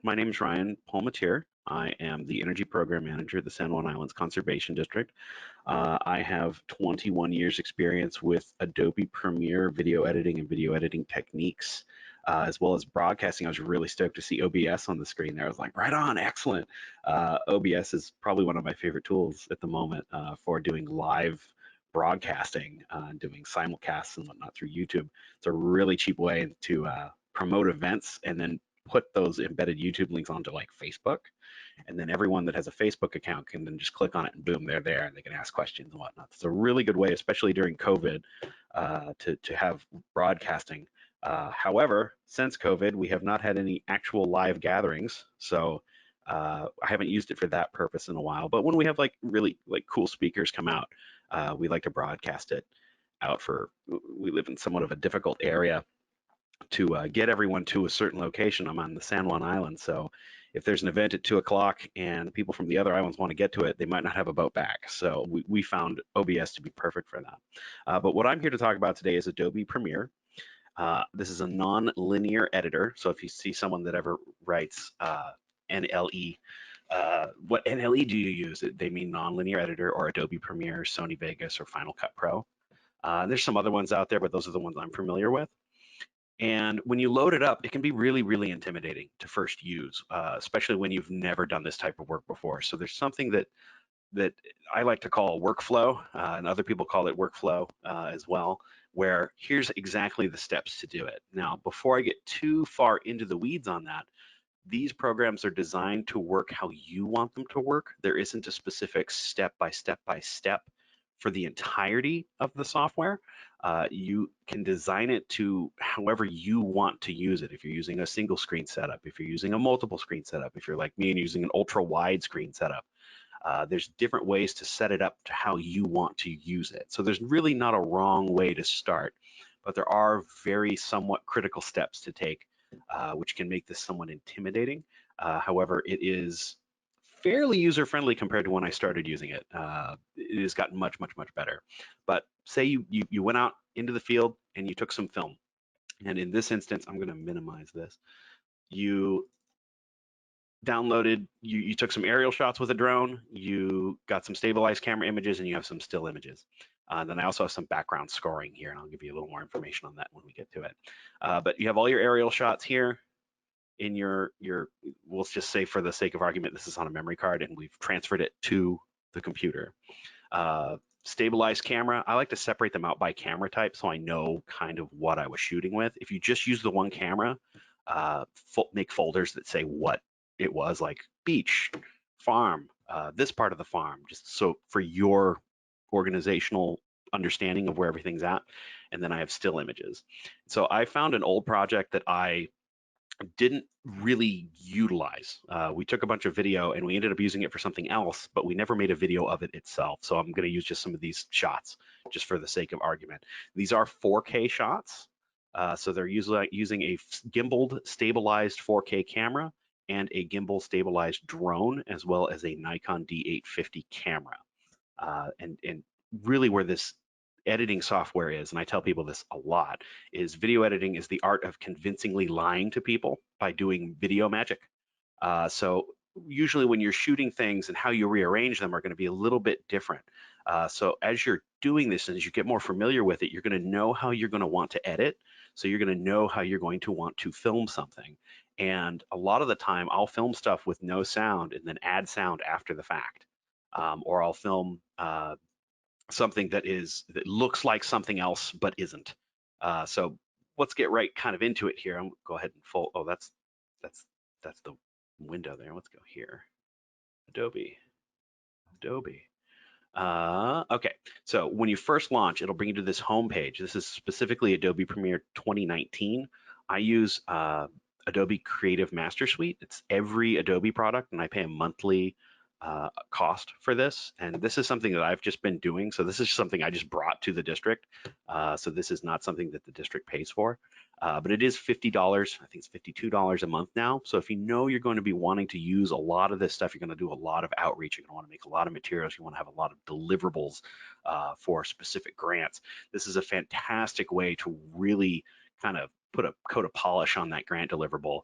My name is Ryan Palmateer. I am the Energy Program Manager at the San Juan Islands Conservation District. I have 21 years experience with Adobe Premiere video editing and video editing techniques, as well as broadcasting. I was really stoked to see OBS on the screen there. I was like, right on, excellent. OBS is probably one of my favorite tools at the moment for doing live broadcasting, doing simulcasts and whatnot through YouTube. It's a really cheap way to promote events and then put those embedded YouTube links onto like Facebook, and then everyone that has a Facebook account can then just click on it and boom, they're there and they can ask questions and whatnot. It's a really good way, especially during COVID, to have broadcasting. However, since COVID, we have not had any actual live gatherings, so I haven't used it for that purpose in a while. But when we have like really like cool speakers come out, we like to broadcast it out for. We live in somewhat of a difficult area to get everyone to a certain location. I'm on the San Juan Island, so if there's an event at 2 o'clock and people from the other islands want to get to it, they might not have a boat back. So we found OBS to be perfect for that. But what I'm here to talk about today is Adobe Premiere. This is a non-linear editor. So if you see someone that ever writes NLE, what NLE do you use? They mean non-linear editor or Adobe Premiere, Sony Vegas, or Final Cut Pro. There's some other ones out there, but those are the ones I'm familiar with. And when you load it up, it can be really, really intimidating to first use, especially when you've never done this type of work before. So there's something that I like to call a workflow, and other people call it workflow as well, where here's exactly the steps to do it. Now, before I get too far into the weeds on that, these programs are designed to work how you want them to work. There isn't a specific step by step by step for the entirety of the software. You can design it to however you want to use it. If you're using a single screen setup, if you're using a multiple screen setup, if you're like me and using an ultra wide screen setup, there's different ways to set it up to how you want to use it. So there's really not a wrong way to start, but there are very somewhat critical steps to take, which can make this somewhat intimidating. However, it is fairly user-friendly compared to when I started using it. It has gotten much, much, much better. But say you went out into the field and you took some film. And in this instance, I'm going to minimize this. You downloaded, you took some aerial shots with a drone, you got some stabilized camera images, and you have some still images. Then I also have some background scoring here, and I'll give you a little more information on that when we get to it. But you have all your aerial shots here in your, we'll just say for the sake of argument, this is on a memory card, and we've transferred it to the computer. Stabilized camera, I like to separate them out by camera type so I know kind of what I was shooting with. If you just use the one camera, make folders that say what it was, like beach, farm, this part of the farm, just so for your organizational understanding of where everything's at. And then I have still images. So I found an old project that I didn't really utilize. We took a bunch of video and we ended up using it for something else, but we never made a video of it itself. So I'm going to use just some of these shots just for the sake of argument. These are 4K shots. So they're usually using a gimbal stabilized 4K camera and a gimbal stabilized drone, as well as a Nikon D850 camera. And really where this editing software is, and I tell people this a lot, is video editing is the art of convincingly lying to people by doing video magic. So usually when you're shooting things and how you rearrange them are going to be a little bit different. So as you're doing this and as you get more familiar with it, you're going to know how you're going to want to edit. So you're going to know how you're going to want to film something. And a lot of the time I'll film stuff with no sound and then add sound after the fact. Or I'll film something that looks like something else but isn't. So let's get right kind of into it here. I'm go ahead and fold. Oh, that's the window there. Let's go here. Adobe. Okay, so when you first launch, it'll bring you to this home page. This is specifically Adobe Premiere 2019. I use Adobe Creative Master Suite. It's every Adobe product, and I pay a monthly cost for this. And this is something that I've just been doing. So this is something I just brought to the district. So this is not something that the district pays for. But it is $50. I think it's $52 a month now. So if you know you're going to be wanting to use a lot of this stuff, you're going to do a lot of outreach, you're going to want to make a lot of materials, you want to have a lot of deliverables for specific grants. This is a fantastic way to really kind of put a coat of polish on that grant deliverable.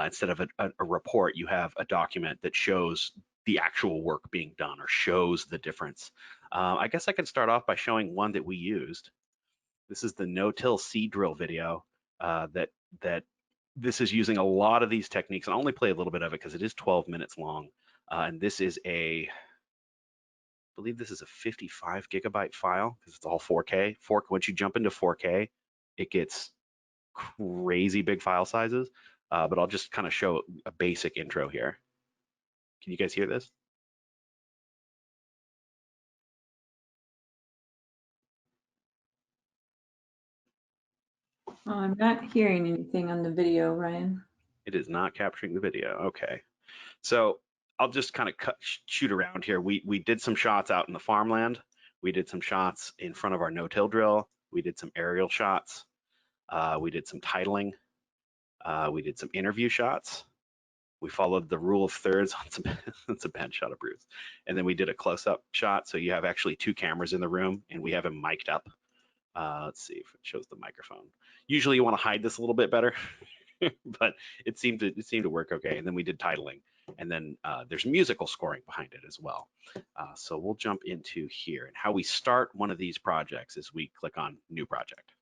Instead of a report, you have a document that shows the actual work being done or shows the difference. I guess I could start off by showing one that we used. This is the no-till seed drill video that this is using a lot of these techniques. And I'll only play a little bit of it because it is 12 minutes long. And this is I believe this is a 55 gigabyte file because it's all 4K. Once you jump into 4K, it gets crazy big file sizes. But I'll just kind of show a basic intro here. Can you guys hear this? Oh, I'm not hearing anything on the video, Ryan. It is not capturing the video. Okay. So I'll just kind of shoot around here. We did some shots out in the farmland. We did some shots in front of our no-till drill. We did some aerial shots. We did some titling. We did some interview shots. We followed the rule of thirds on some, it's a bad shot of Bruce. And then we did a close-up shot. So you have actually two cameras in the room and we have him mic'd up. Let's see if it shows the microphone. Usually you want to hide this a little bit better, but it seemed to work okay. And then we did titling, and then there's musical scoring behind it as well. So we'll jump into here. And how we start one of these projects is we click on New Project.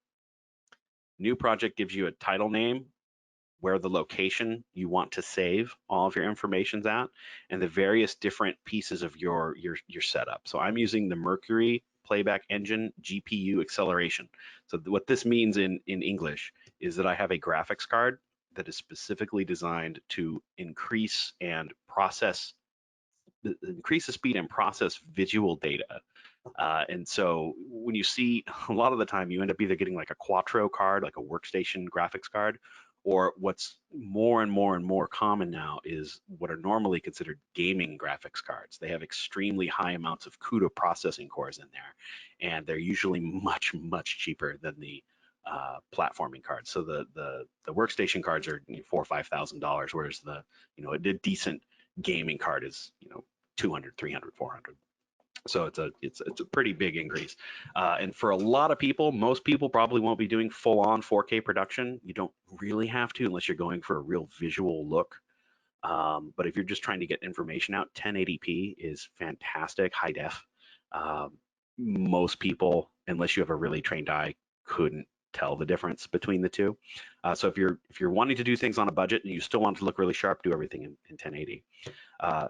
New Project gives you a title name, where the location you want to save all of your information's at, and the various different pieces of your setup. So I'm using the Mercury playback engine GPU acceleration. So what this means in English is that I have a graphics card that is specifically designed to increase the speed and process visual data. And so when you see, a lot of the time you end up either getting like a Quattro card, like a workstation graphics card, or what's more and more and more common now is what are normally considered gaming graphics cards. They have extremely high amounts of CUDA processing cores in there, and they're usually much, much cheaper than the platforming cards. So the workstation cards are $4,000 or $5,000, whereas a decent gaming card is 200, 300, 400. So it's a pretty big increase. And for a lot of people, most people probably won't be doing full-on 4K production. You don't really have to unless you're going for a real visual look. But if you're just trying to get information out, 1080p is fantastic, high def. Most people, unless you have a really trained eye, couldn't tell the difference between the two. So if you're wanting to do things on a budget and you still want to look really sharp, do everything in 1080.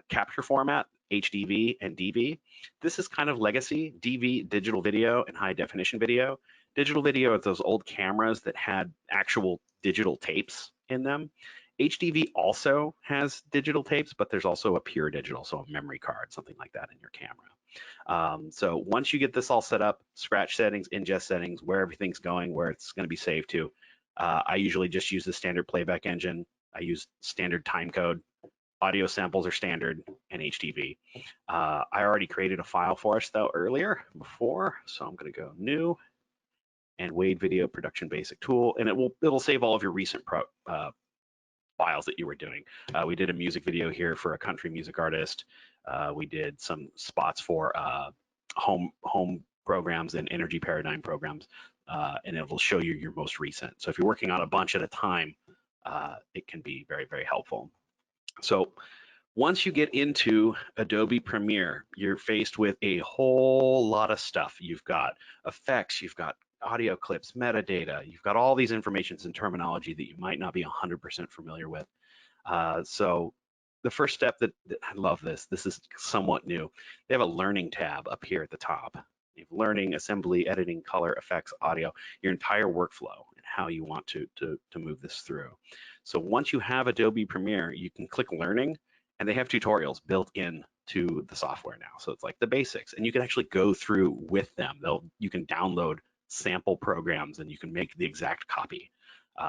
Capture format, HDV and DV. This is kind of legacy. DV, digital video, and high definition video. Digital video is those old cameras that had actual digital tapes in them. HDV also has digital tapes, but there's also a pure digital, so a memory card, something like that in your camera. So once you get this all set up, scratch settings, ingest settings, where everything's going, where it's going to be saved to, I usually just use the standard playback engine. I use standard timecode. Audio samples are standard, and HDV. I already created a file for us though before, so I'm going to go new and Wade Video Production Basic Tool, and it'll save all of your recent files that you were doing. We did a music video here for a country music artist. We did some spots for home programs and energy paradigm programs, and it will show you your most recent. So if you're working on a bunch at a time, it can be very, very helpful. So once you get into Adobe Premiere, you're faced with a whole lot of stuff. You've got effects, you've got audio clips, metadata, you've got all these informations and terminology that you might not be 100% familiar with. So the first step I love this is somewhat new. They have a learning tab up here at the top. You have learning, assembly, editing, color, effects, audio, your entire workflow and how you want to move this through. So once you have Adobe Premiere, you can click learning, and they have tutorials built in to the software now. So it's like the basics, and you can actually go through with them. You can download sample programs and you can make the exact copy.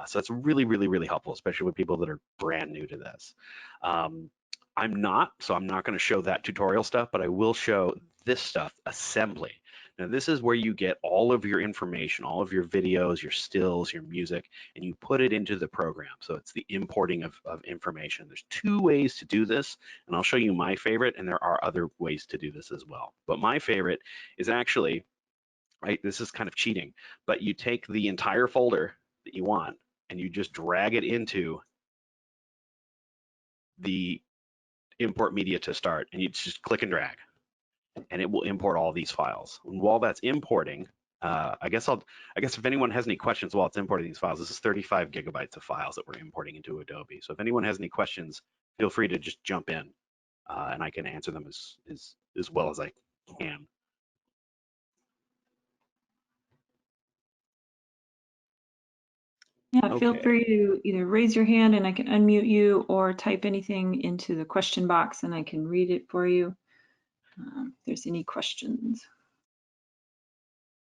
So that's really, really, really helpful, especially with people that are brand new to this. I'm not going to show that tutorial stuff, but I will show this stuff, assembly. Now, this is where you get all of your information, all of your videos, your stills, your music, and you put it into the program. So it's the importing of information. There's two ways to do this, and I'll show you my favorite, and there are other ways to do this as well. But my favorite is actually, right, this is kind of cheating, but you take the entire folder that you want, and you just drag it into the import media to start, and you just click and drag, and it will import all these files. And while that's importing, I guess if anyone has any questions while it's importing these files, this is 35 gigabytes of files that we're importing into Adobe. So if anyone has any questions, feel free to just jump in, and I can answer them as well as I can. Yeah, feel Okay. free to either raise your hand and I can unmute you, or type anything into the question box and I can read it for you if there's any questions.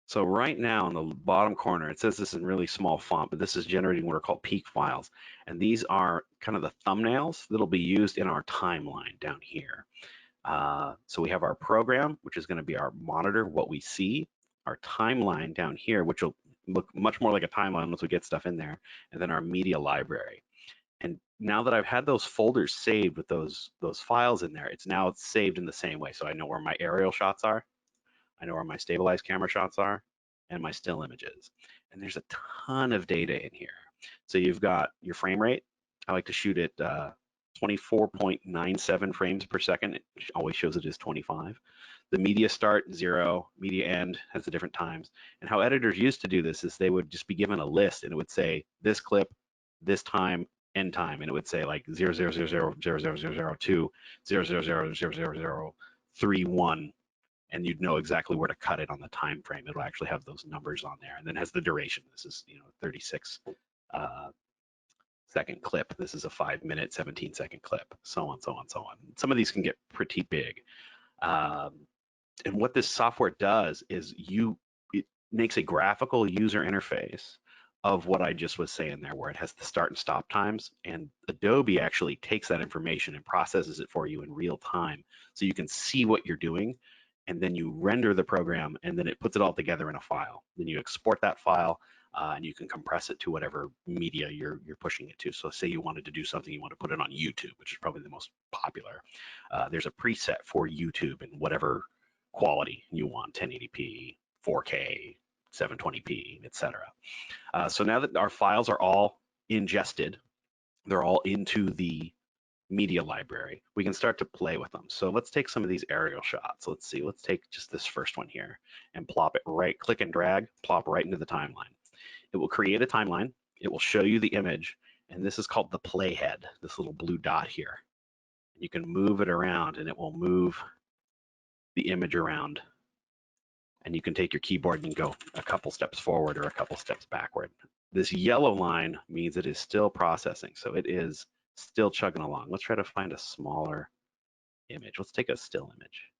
So right now in the bottom corner, it says this in really small font, but this is generating what are called peak files. And these are kind of the thumbnails that'll be used in our timeline down here. So we have our program, which is going to be our monitor, what we see, our timeline down here, which will look much more like a timeline once we get stuff in there, and then our media library. And now that I've had those folders saved with those files in there, it's now saved in the same way. So I know where my aerial shots are, I know where my stabilized camera shots are, and my still images. And there's a ton of data in here. So you've got your frame rate. I like to shoot at 24.97 frames per second. It always shows it as 25. The media start, 0, media end has the different times. And how editors used to do this is they would just be given a list, and it would say this clip, this time, end time, and it would say like 0000002, 0000031, and you'd know exactly where to cut it on the time frame. It'll actually have those numbers on there, and then has the duration. This is 36 second clip. This is a 5-minute, 17-second clip, so on, so on, so on. Some of these can get pretty big. And what this software does is it makes a graphical user interface of what I just was saying there, where it has the start and stop times, and Adobe actually takes that information and processes it for you in real time, so you can see what you're doing, and then you render the program, and then it puts it all together in a file. Then you export that file, and you can compress it to whatever media you're pushing it to. So say you wanted to do something, you want to put it on YouTube, which is probably the most popular. There's a preset for YouTube and whatever quality you want, 1080p, 4K, 720p, etc. So now that our files are all ingested, they're all into the media library, we can start to play with them. So let's take some of these aerial shots. Let's see, let's take just this first one here and plop it right, click and drag, plop right into the timeline. It will create a timeline. It will show you the image, and this is called the playhead, this little blue dot here. You can move it around, and it will move the image around. And you can take your keyboard and go a couple steps forward or a couple steps backward. This yellow line means it is still processing, so it is still chugging along. Let's try to find a smaller image. Let's take a still image.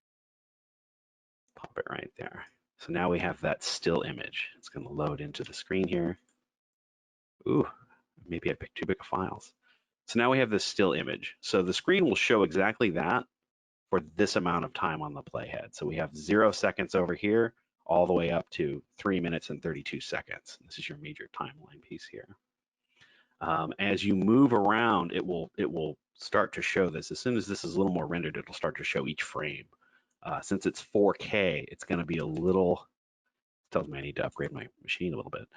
Pop it right there. So now we have that still image. It's going to load into the screen here. Ooh, maybe I picked too big of files. So now we have this still image. So the screen will show exactly that for this amount of time on the playhead. So we have 0 seconds over here, all the way up to 3 minutes and 32 seconds. This is your major timeline piece here. As you move around, it will start to show this. As soon as this is a little more rendered, it'll start to show each frame. Since it's 4K, it's going to be a little, tells me I need to upgrade my machine a little bit.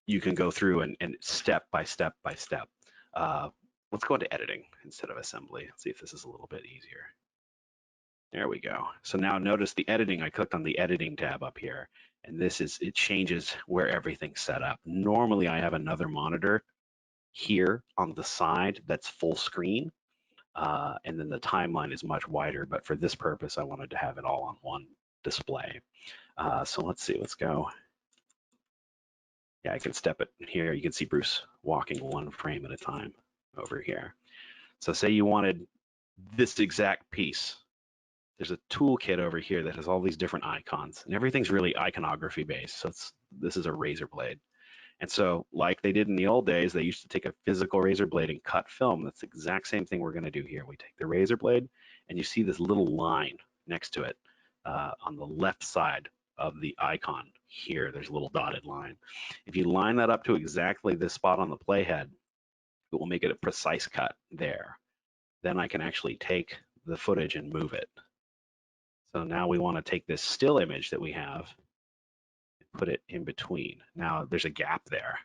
You can go through and step by step by step. Let's go into editing instead of assembly. Let's see if this is a little bit easier. There we go. So now notice the editing, I clicked on the editing tab up here, and it changes where everything's set up. Normally I have another monitor here on the side that's full screen, and then the timeline is much wider, but for this purpose, I wanted to have it all on one display. So let's see, let's go. Yeah, I can step it here. You can see Bruce walking one frame at a time over here. So say you wanted this exact piece. There's a toolkit over here that has all these different icons, and everything's really iconography based. So this is a razor blade. And so like they did in the old days, they used to take a physical razor blade and cut film. That's the exact same thing we're gonna do here. We take the razor blade, and you see this little line next to it on the left side of the icon here. There's a little dotted line. If you line that up to exactly this spot on the playhead, it will make it a precise cut there. Then I can actually take the footage and move it. So now we want to take this still image that we have, put it in between. Now there's a gap there,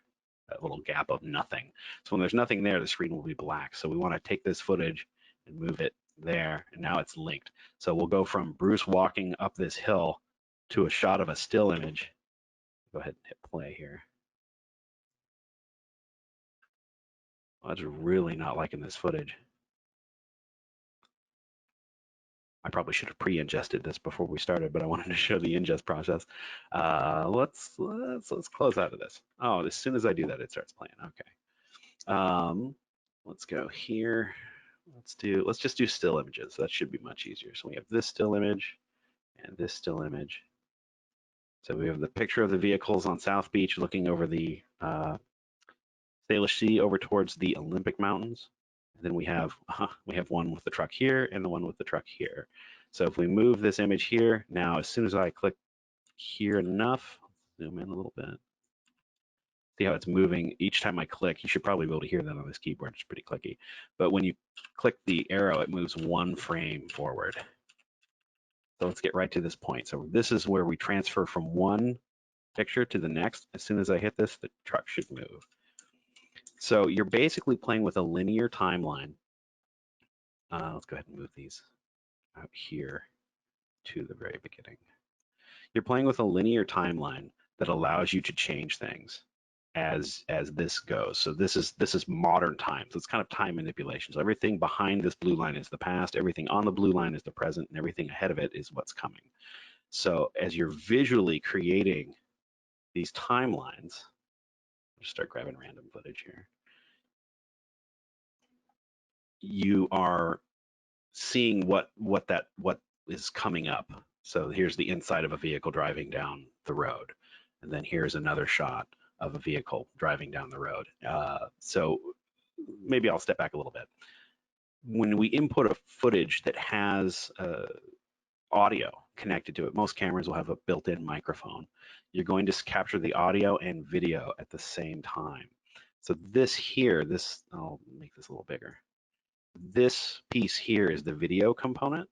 that little gap of nothing. So when there's nothing there, the screen will be black. So we want to take this footage and move it there, and now it's linked. So we'll go from Bruce walking up this hill to a shot of a still image. Go ahead and hit play here. I was really not liking this footage. I probably should have pre-ingested this before we started, but I wanted to show the ingest process. Let's close out of this. Oh, as soon as I do that, it starts playing. Okay. Let's go here. Let's just do still images. That should be much easier. So we have this still image and this still image. So we have the picture of the vehicles on South Beach looking over the Salish Sea over towards the Olympic Mountains. And then we have one with the truck here and the one with the truck here. So if we move this image here, now as soon as I click here enough, zoom in a little bit. See how it's moving each time I click. You should probably be able to hear that on this keyboard. It's pretty clicky. But when you click the arrow, it moves one frame forward. So let's get right to this point. So this is where we transfer from one picture to the next. As soon as I hit this, the truck should move. So you're basically playing with a linear timeline. Let's go ahead and move these out here to the very beginning. You're playing with a linear timeline that allows you to change things as this goes. So this is modern time. So it's kind of time manipulation. So everything behind this blue line is the past, everything on the blue line is the present, and everything ahead of it is what's coming. So as you're visually creating these timelines, I'll just start grabbing random footage here. You are seeing what is coming up. So here's the inside of a vehicle driving down the road, and then here's another shot of a vehicle driving down the road. So maybe I'll step back a little bit. When we input a footage that has audio connected to it, most cameras will have a built-in microphone. You're going to capture the audio and video at the same time. So this here, I'll make this a little bigger. This piece here is the video component,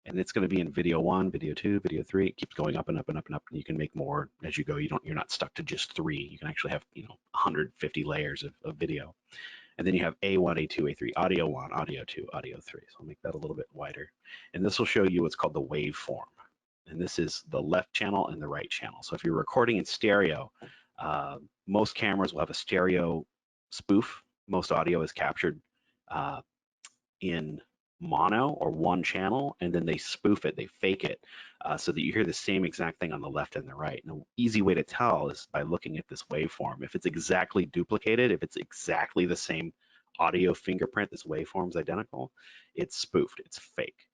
and it's going to be in video 1, video 2, video 3. It keeps going up and up and up and up, and you can make more as you go. You're not stuck to just 3. You can actually have 150 layers of video. And then you have A1, A2, A3, audio 1, audio 2, audio 3. So I'll make that a little bit wider. And this will show you what's called the waveform. And this is the left channel and the right channel. So if you're recording in stereo, most cameras will have a stereo spoof. Most audio is captured in mono or one channel, and then they spoof it, they fake it, so that you hear the same exact thing on the left and the right. And an easy way to tell is by looking at this waveform. If it's exactly duplicated, if it's exactly the same audio fingerprint, this waveform's identical, it's spoofed, it's fake.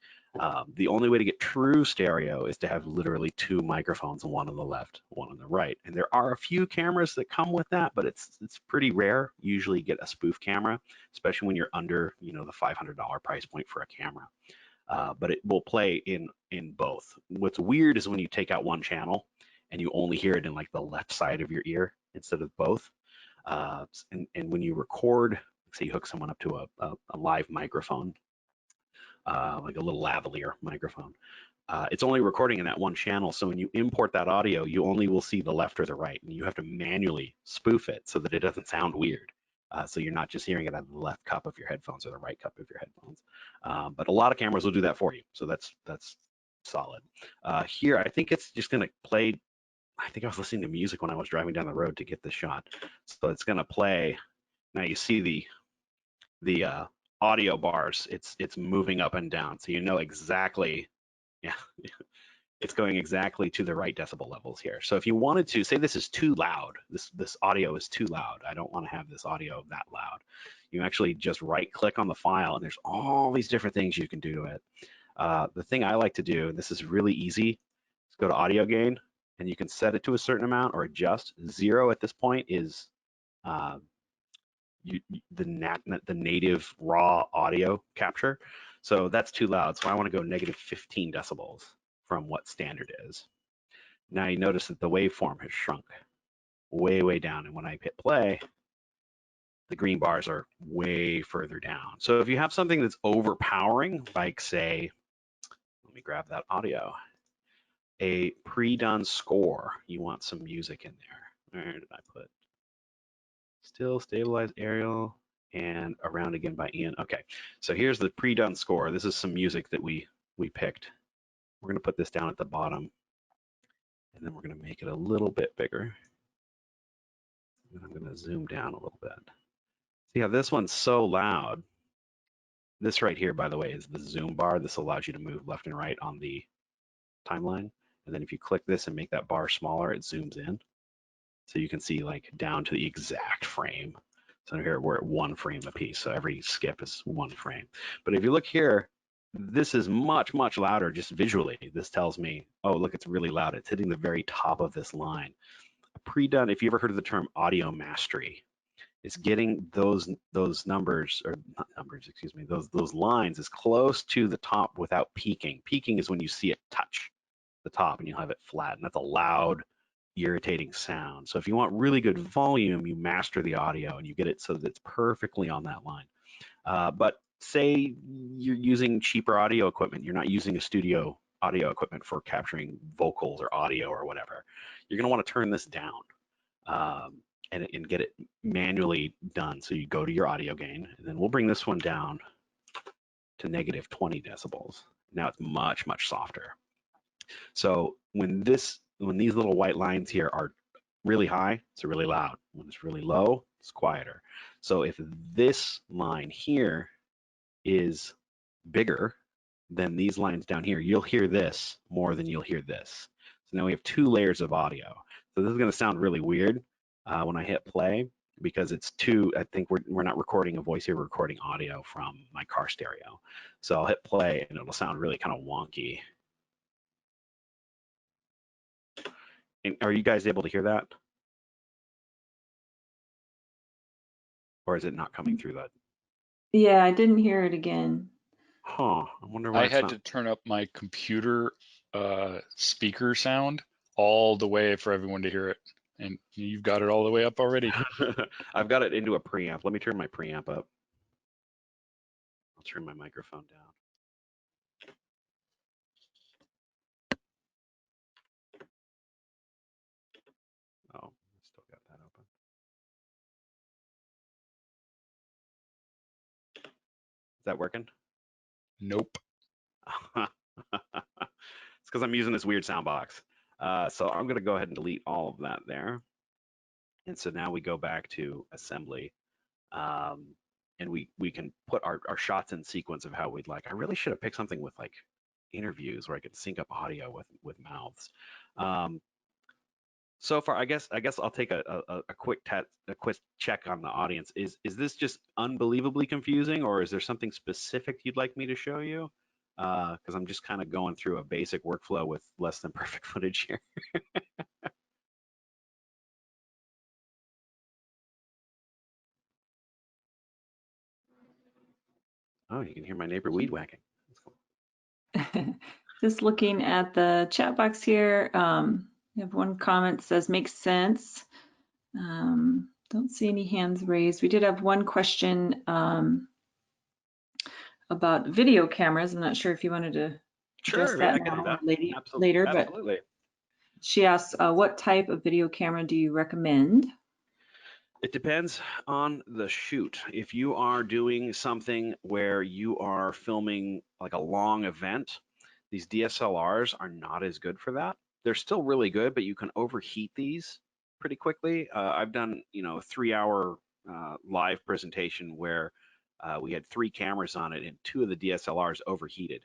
The only way to get true stereo is to have literally 2 microphones, one on the left, one on the right. And there are a few cameras that come with that, but it's pretty rare. Usually you get a spoof camera, especially when you're under the $500 price point for a camera. But it will play in both. What's weird is when you take out one channel and you only hear it in like the left side of your ear instead of both. And when you record, say you hook someone up to a live microphone, like a little lavalier microphone. It's only recording in that one channel, so when you import that audio, you only will see the left or the right, and you have to manually spoof it so that it doesn't sound weird. So you're not just hearing it out of the left cup of your headphones or the right cup of your headphones. But a lot of cameras will do that for you, so that's solid. Here, I think it's just going to play. I think I was listening to music when I was driving down the road to get this shot, so it's going to play. Now you see the audio bars, it's moving up and down, so you know exactly, yeah, it's going exactly to the right decibel levels here. So if you wanted to say this is too loud, this audio is too loud, I don't want to have this audio that loud, you actually just right click on the file, and there's all these different things you can do to it. The thing I like to do, and this is really easy, is go to audio gain, and you can set it to a certain amount or adjust. 0 at this point is the native raw audio capture. So that's too loud. So I want to go negative 15 decibels from what standard is. Now you notice that the waveform has shrunk way down. And when I hit play, the green bars are way further down. So if you have something that's overpowering, like say, let me grab that audio. a pre-done score. You want some music in there. Where did I put? Still stabilized aerial and around again by Ian. Okay, so here's the pre-done score. This is some music that we picked. We're gonna put this down at the bottom, and then we're gonna make it a little bit bigger. And I'm gonna zoom down a little bit. See how this one's so loud. This right here, by the way, is the zoom bar. This allows you to move left and right on the timeline. And then if you click this and make that bar smaller, it zooms in. So you can see like down to the exact frame. So here we're at 1 frame a piece. So every skip is 1 frame. But if you look here, this is much, much louder just visually. This tells me, oh, look, it's really loud. It's hitting the very top of this line. Pre-done, if you ever heard of the term audio mastery, it's getting those numbers, or not numbers, excuse me, those lines as close to the top without peaking. Peaking is when you see it touch the top and you'll have it flat, and that's a loud, irritating sound. So if you want really good volume, you master the audio and you get it so that it's perfectly on that line. But say you're using cheaper audio equipment, you're not using a studio audio equipment for capturing vocals or audio or whatever, you're gonna wanna turn this down. And get it manually done. So you go to your audio gain, and then we'll bring this one down to negative 20 decibels. Now it's much, much softer. So when these little white lines here are really high, it's really loud. When it's really low, it's quieter. So if this line here is bigger than these lines down here, you'll hear this more than you'll hear this. So now we have 2 layers of audio. So this is going to sound really weird when I hit play, because it's I think we're not recording a voice here, we're recording audio from my car stereo. So I'll hit play and it'll sound really kind of wonky. And are you guys able to hear that? Or is it not coming through that? Yeah, I didn't hear it again. Huh, I wonder why I it's had not. to turn up my computer speaker sound all the way for everyone to hear it. And you've got it all the way up already. I've got it into a preamp. Let me turn my preamp up. I'll turn my microphone down. Oh, I still got that open. Is that working? Nope. It's because I'm using this weird sound box. So I'm going to go ahead and delete all of that there. And so now we go back to assembly. And we can put our shots in sequence of how we'd like. I really should have picked something with like interviews where I could sync up audio with mouths. So far, I guess I'll take a quick check on the audience. Is this just unbelievably confusing, or is there something specific you'd like me to show you? Because I'm just kind of going through a basic workflow with less than perfect footage here. Oh, you can hear my neighbor weed whacking. That's cool. Just looking at the chat box here, I have one comment that says makes sense. Don't see any hands raised. We did have one question about video cameras. I'm not sure if you wanted to address Sure, yeah, that I can now do or that. later, but Absolutely. she asks, what type of video camera do you recommend? It depends on the shoot. If you are doing something where you are filming like a long event, these DSLRs are not as good for that. They're still really good, but you can overheat these pretty quickly. I've done, a 3-hour live presentation where we had 3 cameras on it and 2 of the DSLRs overheated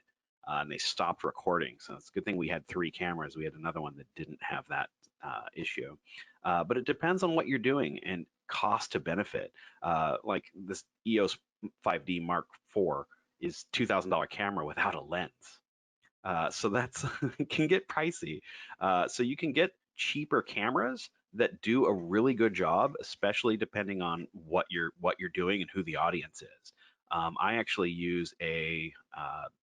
and they stopped recording. So it's a good thing we had 3 cameras. We had another one that didn't have that issue. But it depends on what you're doing and cost to benefit. Like this EOS 5D Mark IV is $2,000 camera without a lens. So that's can get pricey. So you can get cheaper cameras that do a really good job, especially depending on what you're doing and who the audience is. I actually use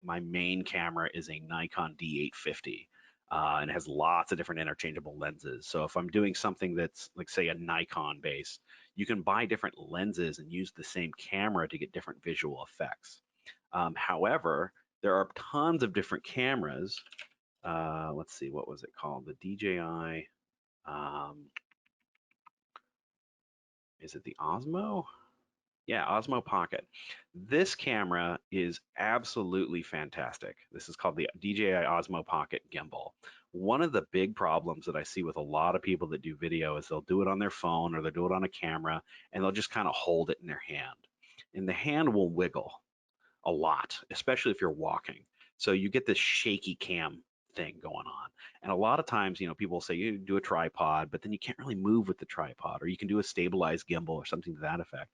my main camera is a Nikon D850. And it has lots of different interchangeable lenses. So if I'm doing something that's like, say, a Nikon base, you can buy different lenses and use the same camera to get different visual effects. However, there are tons of different cameras let's see, what was it called? The DJI, is it the Osmo? Yeah, Osmo Pocket. This camera is absolutely fantastic. This is called the DJI Osmo Pocket Gimbal. One of the big problems that I see with a lot of people that do video is they'll do it on their phone or they'll do it on a camera and they'll just kind of hold it in their hand. And the hand will wiggle a lot, especially if you're walking. So you get this shaky cam thing going on. And a lot of times, people say you do a tripod, but then you can't really move with the tripod, or you can do a stabilized gimbal or something to that effect.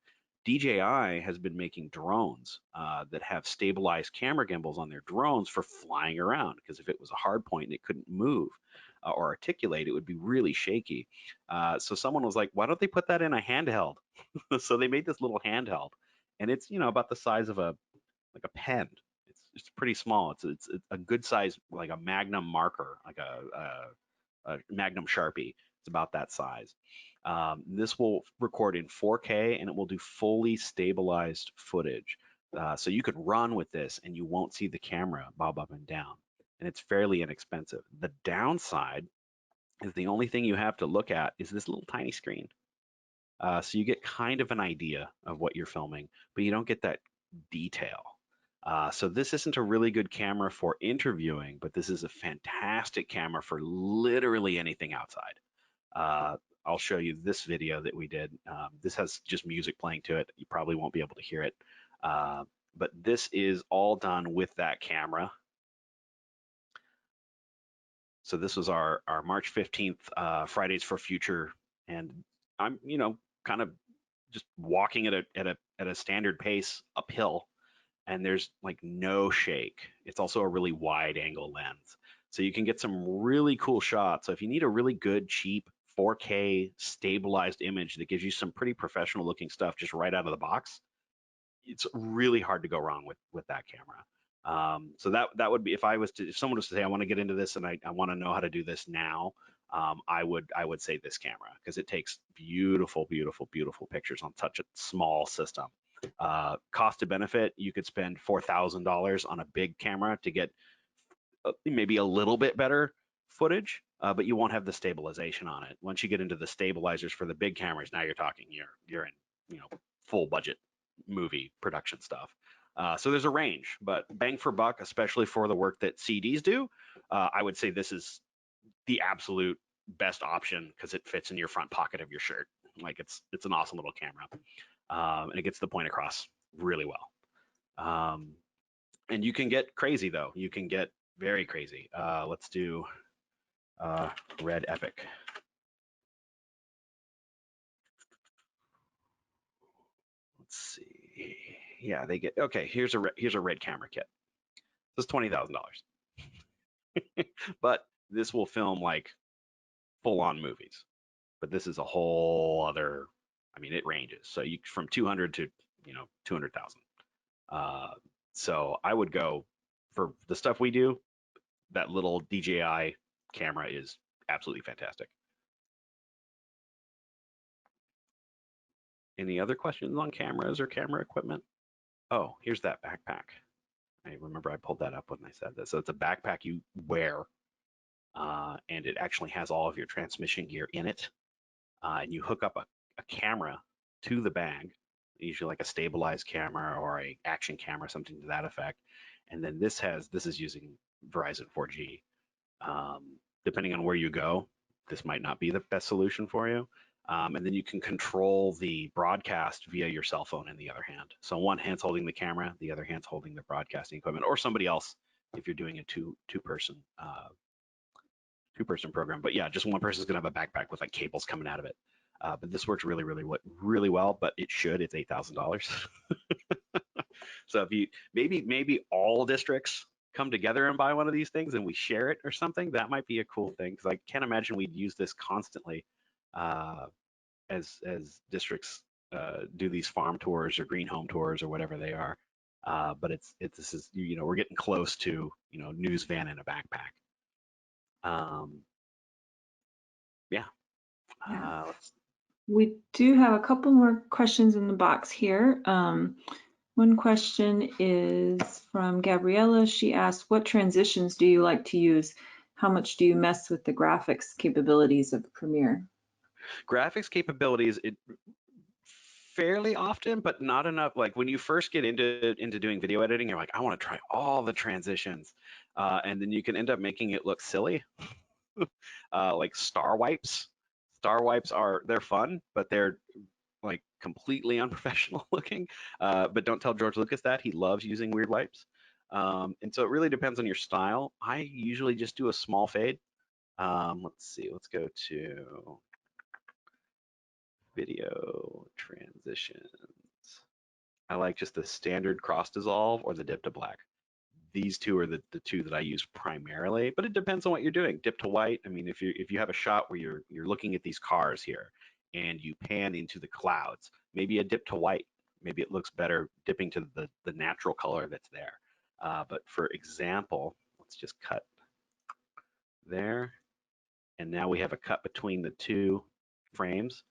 DJI has been making drones that have stabilized camera gimbals on their drones for flying around, because if it was a hard point and it couldn't move or articulate, it would be really shaky. So someone was like, why don't they put that in a handheld? So they made this little handheld, and it's about the size of a pen. It's pretty small. It's a good size, like a Magnum marker, like a Magnum Sharpie. It's about that size. This will record in 4K and it will do fully stabilized footage. So you could run with this and you won't see the camera bob up and down. And it's fairly inexpensive. The downside is the only thing you have to look at is this little tiny screen. So you get kind of an idea of what you're filming, but you don't get that detail. So this isn't a really good camera for interviewing, but this is a fantastic camera for literally anything outside. I'll show you this video that we did. This has just music playing to it. You probably won't be able to hear it. But this is all done with that camera. So this was our March 15th Fridays for Future, and I'm kind of just walking at a standard pace uphill, and there's like no shake. It's also a really wide angle lens, so you can get some really cool shots. So if you need a really good, cheap 4K stabilized image that gives you some pretty professional looking stuff just right out of the box, it's really hard to go wrong with that camera. So that would be, if someone was to say, I want to get into this and I want to know how to do this now, I would say this camera, because it takes beautiful, beautiful, beautiful pictures on such a small system. Cost to benefit, you could spend $4,000 on a big camera to get maybe a little bit better footage, but you won't have the stabilization on it. Once you get into the stabilizers for the big cameras, now you're talking you're in full budget movie production stuff. So there's a range, but bang for buck, especially for the work that CDs do, I would say this is the absolute best option because it fits in your front pocket of your shirt. Like it's an awesome little camera, and it gets the point across really well. And you can get crazy though. You can get very crazy. Let's do Red Epic. Let's see. Yeah, they get okay. Here's a red camera kit. This is $20,000, but this will film like full-on movies. But this is a whole other. I mean, it ranges. So you from 200 to 200,000. So I would go for the stuff we do. That little DJI camera is absolutely fantastic. Any other questions on cameras or camera equipment? Oh, here's that backpack. I remember I pulled that up when I said this. So it's a backpack you wear, and it actually has all of your transmission gear in it. And you hook up a camera to the bag, usually like a stabilized camera or a action camera, something to that effect. And then this is using Verizon 4G. Depending on where you go, this might not be the best solution for you. And then you can control the broadcast via your cell phone in the other hand. So one hand's holding the camera, the other hand's holding the broadcasting equipment, or somebody else if you're doing a two-person program. But yeah, just one person's gonna have a backpack with like cables coming out of it. But this works really, really, really well. But it should. It's $8,000. So if you maybe all districts come together and buy one of these things and we share it or something, that might be a cool thing, because I can't imagine we'd use this constantly as districts do these farm tours or green home tours or whatever they are. But this is we're getting close to news van in a backpack. Yeah. We do have a couple more questions in the box here. One question is from Gabriella. She asked, what transitions do you like to use? how much do you mess with the graphics capabilities of Premiere? Graphics capabilities, fairly often, but not enough. Like when you first get into doing video editing, you're like, I want to try all the transitions, and then you can end up making it look silly. Like star wipes. Star wipes they're fun, but they're like completely unprofessional looking. But don't tell George Lucas that. He loves using weird wipes. And so it really depends on your style. I usually just do a small fade. Let's see, let's go to video transitions. I like just the standard cross dissolve or the dip to black. These two are the two that I use primarily, but it depends on what you're doing. Dip to white, I mean, if you have a shot where you're looking at these cars here and you pan into the clouds, maybe a dip to white, maybe it looks better dipping to the natural color that's there. But for example, let's just cut there. And now we have a cut between the two frames.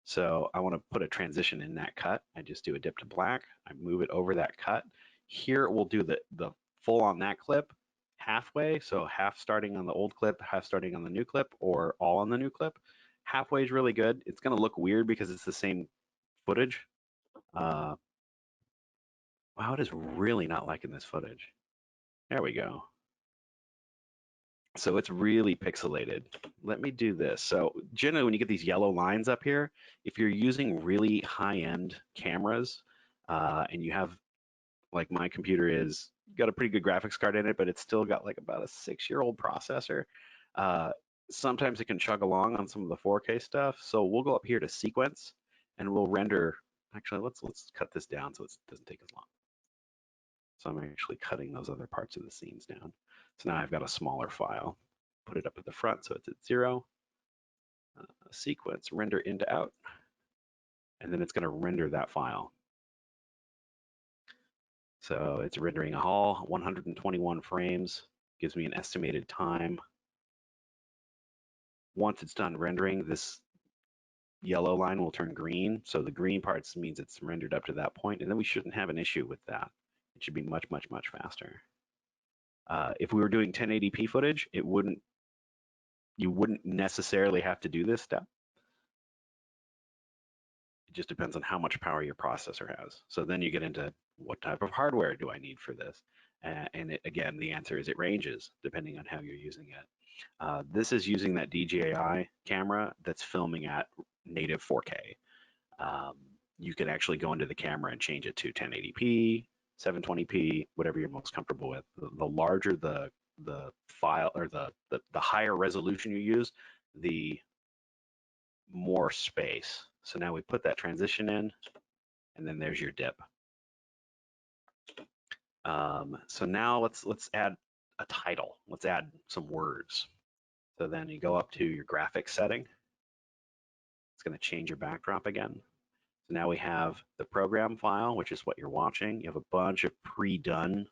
So I want to put a transition in that cut. I just do a dip to black. I move it over that cut. Here we'll do the full on that clip halfway. So half starting on the old clip, half starting on the new clip, or all on the new clip. Halfway is really good. It's going to look weird because it's the same footage. Wow, it is really not liking this footage. There we go. So it's really pixelated. Let me do this. So generally when you get these yellow lines up here, if you're using really high-end cameras and you have, like my computer is, got a pretty good graphics card in it, but it's still got like about a 6-year-old processor. Sometimes it can chug along on some of the 4K stuff. So we'll go up here to sequence and we'll render. Actually, let's cut this down so it doesn't take as long. So I'm actually cutting those other parts of the scenes down. So now I've got a smaller file. Put it up at the front so it's at 0. Sequence, render into out. And then it's going to render that file. So it's rendering all 121 frames, gives me an estimated time. Once it's done rendering, this yellow line will turn green. So the green parts means it's rendered up to that point, and then we shouldn't have an issue with that. It should be much, much, much faster. If we were doing 1080p footage, you wouldn't necessarily have to do this step. It just depends on how much power your processor has. So then you get into what type of hardware do I need for this? And again, the answer is it ranges depending on how you're using it. This is using that DJI camera that's filming at native 4K. You can actually go into the camera and change it to 1080p, 720p, whatever you're most comfortable with. The larger the file or the higher resolution you use, the more space. So now we put that transition in, and then there's your dip. So now let's add a title. Let's add some words. So then you go up to your graphics setting. It's going to change your backdrop again. So now we have the program file, which is what you're watching. You have a bunch of pre-done,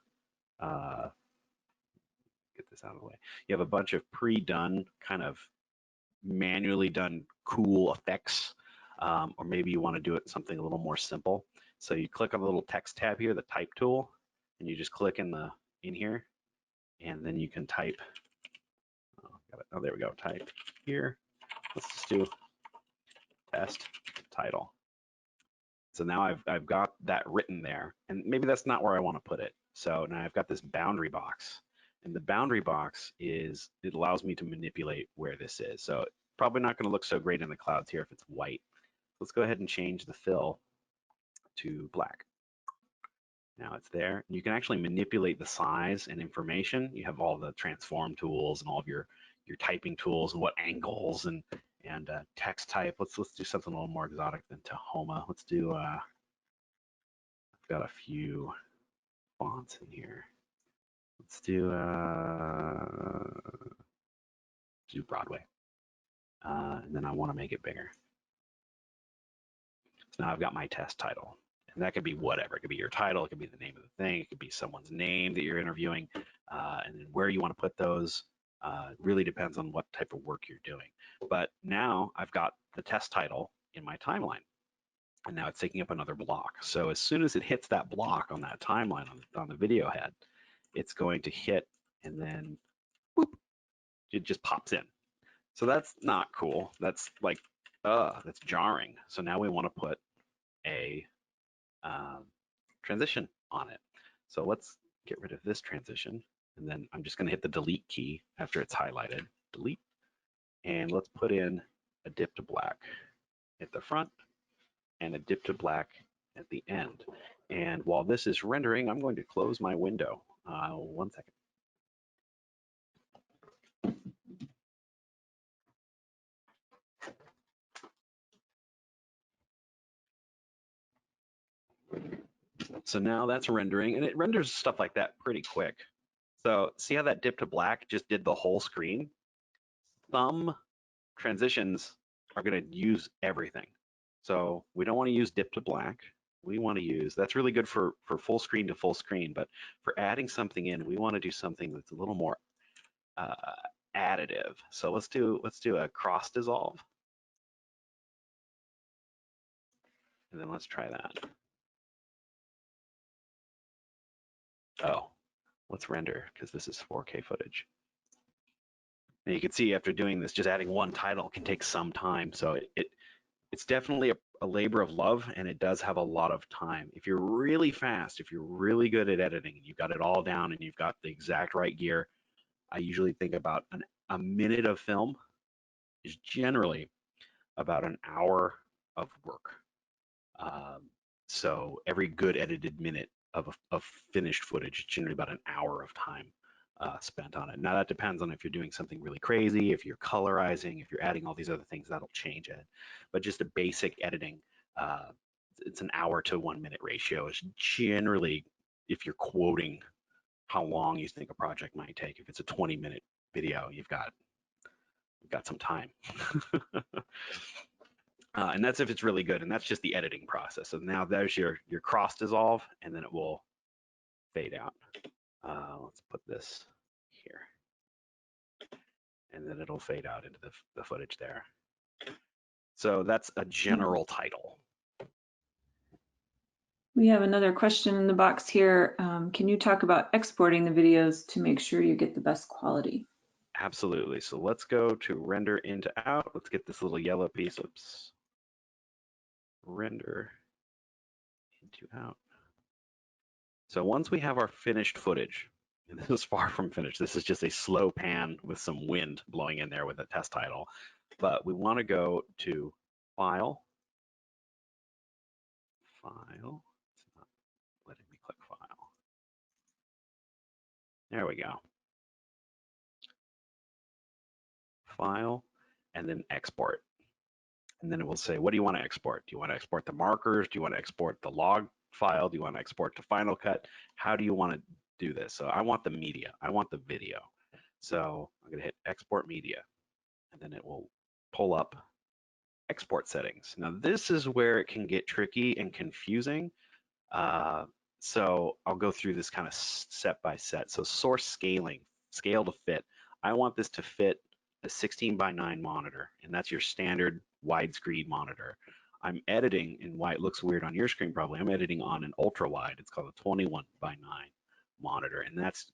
get this out of the way. You have a bunch of pre-done kind of manually done cool effects, or maybe you want to do it something a little more simple. So you click on the little text tab here, the type tool, and you just click in here, and then you can type. Oh, there we go. Type here. Let's just do test title. So now I've got that written there, and maybe that's not where I want to put it. So now I've got this boundary box, and the boundary box it allows me to manipulate where this is. So probably not going to look so great in the clouds here if it's white. Let's go ahead and change the fill to black. Now it's there. You can actually manipulate the size and information. You have all the transform tools and all of your typing tools and what angles and text type. Let's do something a little more exotic than Tahoma. Let's do. I've got a few fonts in here. Let's do Broadway, and then I want to make it bigger. So now I've got my test title. And that could be whatever. It could be your title. It could be the name of the thing. It could be someone's name that you're interviewing. And then where you want to put those really depends on what type of work you're doing. But now I've got the test title in my timeline. And now it's taking up another block. So as soon as it hits that block on that timeline on the video head, it's going to hit and then boop, it just pops in. So that's not cool. That's like, that's jarring. So now we want to put a transition on it. So let's get rid of this transition. And then I'm just going to hit the delete key after it's highlighted. Delete. And let's put in a dip to black at the front and a dip to black at the end. And while this is rendering, I'm going to close my window. 1 second. So now that's rendering, and it renders stuff like that pretty quick. So see how that dip to black just did the whole screen? Some transitions are going to use everything. So we don't want to use dip to black. We want to use, that's really good for full screen to full screen, but for adding something in, we want to do something that's a little more additive. So let's do a cross dissolve. And then let's try that. Oh, let's render because this is 4K footage. And you can see after doing this, just adding one title can take some time. So it's definitely a labor of love, and it does have a lot of time. If you're really fast, if you're really good at editing, you've got it all down and you've got the exact right gear, I usually think about a minute of film is generally about an hour of work. So every good edited minute of finished footage is generally about an hour of time spent on it. Now that depends on if you're doing something really crazy, if you're colorizing, if you're adding all these other things, that'll change it. But just a basic editing, it's an hour to 1 minute ratio is generally, if you're quoting how long you think a project might take. If it's a 20-minute video, you've got some time. And that's if it's really good, and that's just the editing process. So now there's your cross dissolve, and then it will fade out. Let's put this here, and then it'll fade out into the footage there. So that's a general title. We have another question in the box here. Can you talk about exporting the videos to make sure you get the best quality? Absolutely. So let's go to render into out. Let's get this little yellow piece. Oops. Render into out. So once we have our finished footage, and this is far from finished, this is just a slow pan with some wind blowing in there with a test title, but we want to go to File, File, it's not letting me click File. There we go. File, and then Export. And then it will say, what do you want to export? Do you want to export the markers? Do you want to export the log file? Do you want to export to Final Cut? How do you want to do this? So I want the media. I want the video. So I'm going to hit Export Media, and then it will pull up export settings. Now this is where it can get tricky and confusing. So I'll go through this kind of set by set. So source scaling, scale to fit. I want this to fit a 16:9 monitor, and that's your standard widescreen monitor. I'm editing, and why it looks weird on your screen probably, I'm editing on an ultra wide. It's called a 21:9 monitor, and that's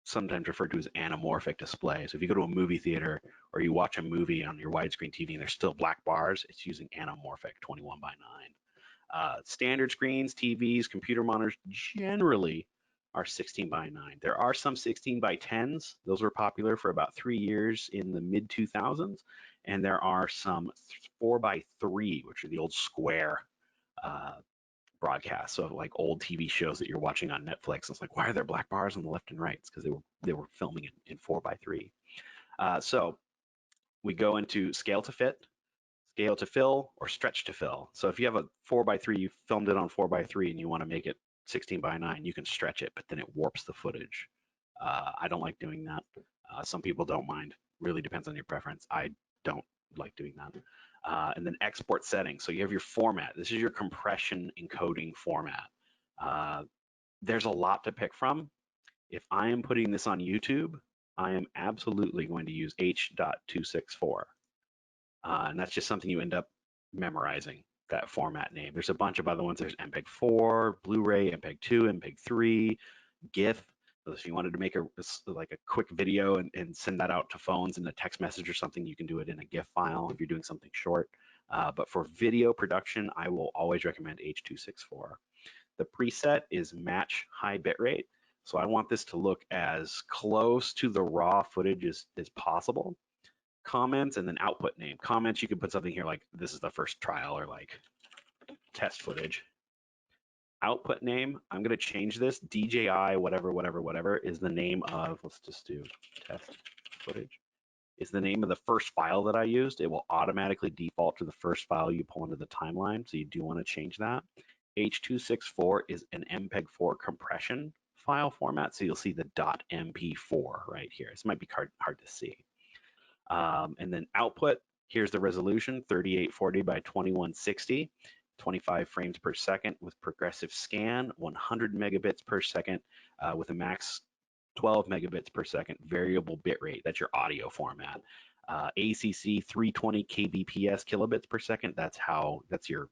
sometimes referred to as anamorphic display. So if you go to a movie theater or you watch a movie on your widescreen TV and there's still black bars, it's using anamorphic 21:9. Standard screens, TVs, computer monitors generally are 16:9. There are some 16:10s. Those were popular for about 3 years in the mid 2000s. And there are some 4:3, which are the old square broadcasts. So like old TV shows that you're watching on Netflix. It's like, why are there black bars on the left and right? It's because they were filming in 4:3. So we go into scale to fit, scale to fill, or stretch to fill. So if you have a 4:3, you filmed it on 4:3 and you want to make it 16:9, you can stretch it, but then it warps the footage. I don't like doing that. Some people don't mind. Really depends on your preference. I don't like doing that. And then export settings. So you have your format. This is your compression encoding format. There's a lot to pick from. If I am putting this on YouTube, I am absolutely going to use H.264. And that's just something you end up memorizing, that format name. There's a bunch of other ones. There's MPEG 4, Blu-ray, MPEG 2, MPEG 3, GIF. So if you wanted to make like a quick video and send that out to phones in a text message or something, you can do it in a GIF file if you're doing something short. But for video production, I will always recommend H.264. The preset is match high bitrate. So I want this to look as close to the raw footage as possible. Comments and then output name. Comments, you could put something here like this is the first trial or like test footage. Output name, I'm going to change this. DJI, whatever is the name of, let's just do test footage, is the name of the first file that I used. It will automatically default to the first file you pull into the timeline. So you do want to change that. H.264 is an MPEG-4 compression file format. So you'll see the .mp4 right here. This might be hard to see. And then output, here's the resolution, 3840 by 2160. 25 frames per second with progressive scan, 100 megabits per second with a max 12 megabits per second variable bitrate. That's your audio format. ACC 320 kbps kilobits per second. That's how your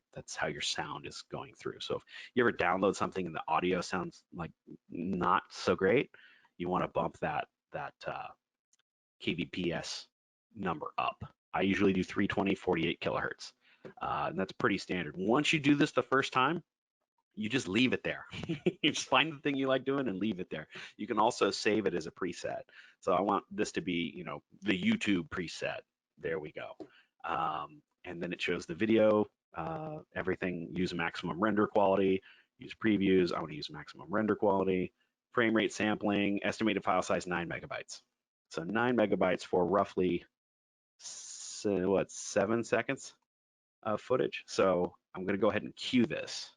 sound is going through. So if you ever download something and the audio sounds like not so great, you want to bump that kbps number up. I usually do 320 48 kilohertz. And that's pretty standard. Once you do this the first time, you just leave it there. You just find the thing you like doing and leave it there. You can also save it as a preset. So I want this to be, the YouTube preset. There we go. And then it shows the video, everything, use maximum render quality, use previews. I want to use maximum render quality, frame rate sampling, estimated file size 9 megabytes. So 9 megabytes for roughly, 7 seconds of footage. So I'm going to go ahead and queue this.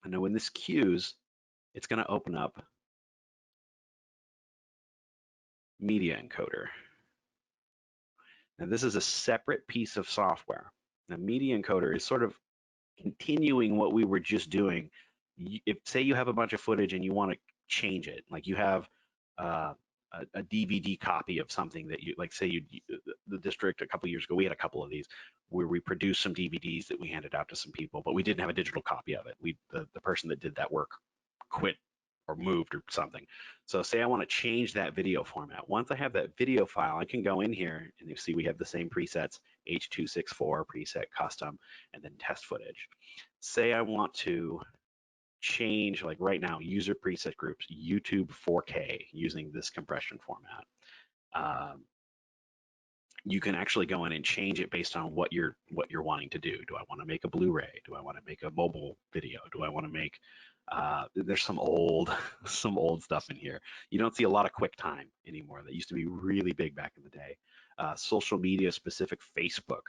And then when this queues, it's going to open up Media Encoder. Now this is a separate piece of software. Now Media Encoder is sort of continuing what we were just doing. If say you have a bunch of footage and you want to change it, like you have a DVD copy of something that you like, say the district a couple of years ago, we had a couple of these where we produced some DVDs that we handed out to some people, but we didn't have a digital copy of it. The person that did that work quit or moved or something. So say I want to change that video format. Once I have that video file, I can go in here and you see we have the same presets, H.264 preset custom, and then test footage. Say I want to change, like right now, user preset groups, YouTube 4K using this compression format. You can actually go in and change it based on what you're wanting to do. Do I want to make a Blu-ray? Do I want to make a mobile video? Do I want to make there's some old stuff in here. You don't see a lot of QuickTime anymore. That used to be really big back in the day. Social media specific, Facebook,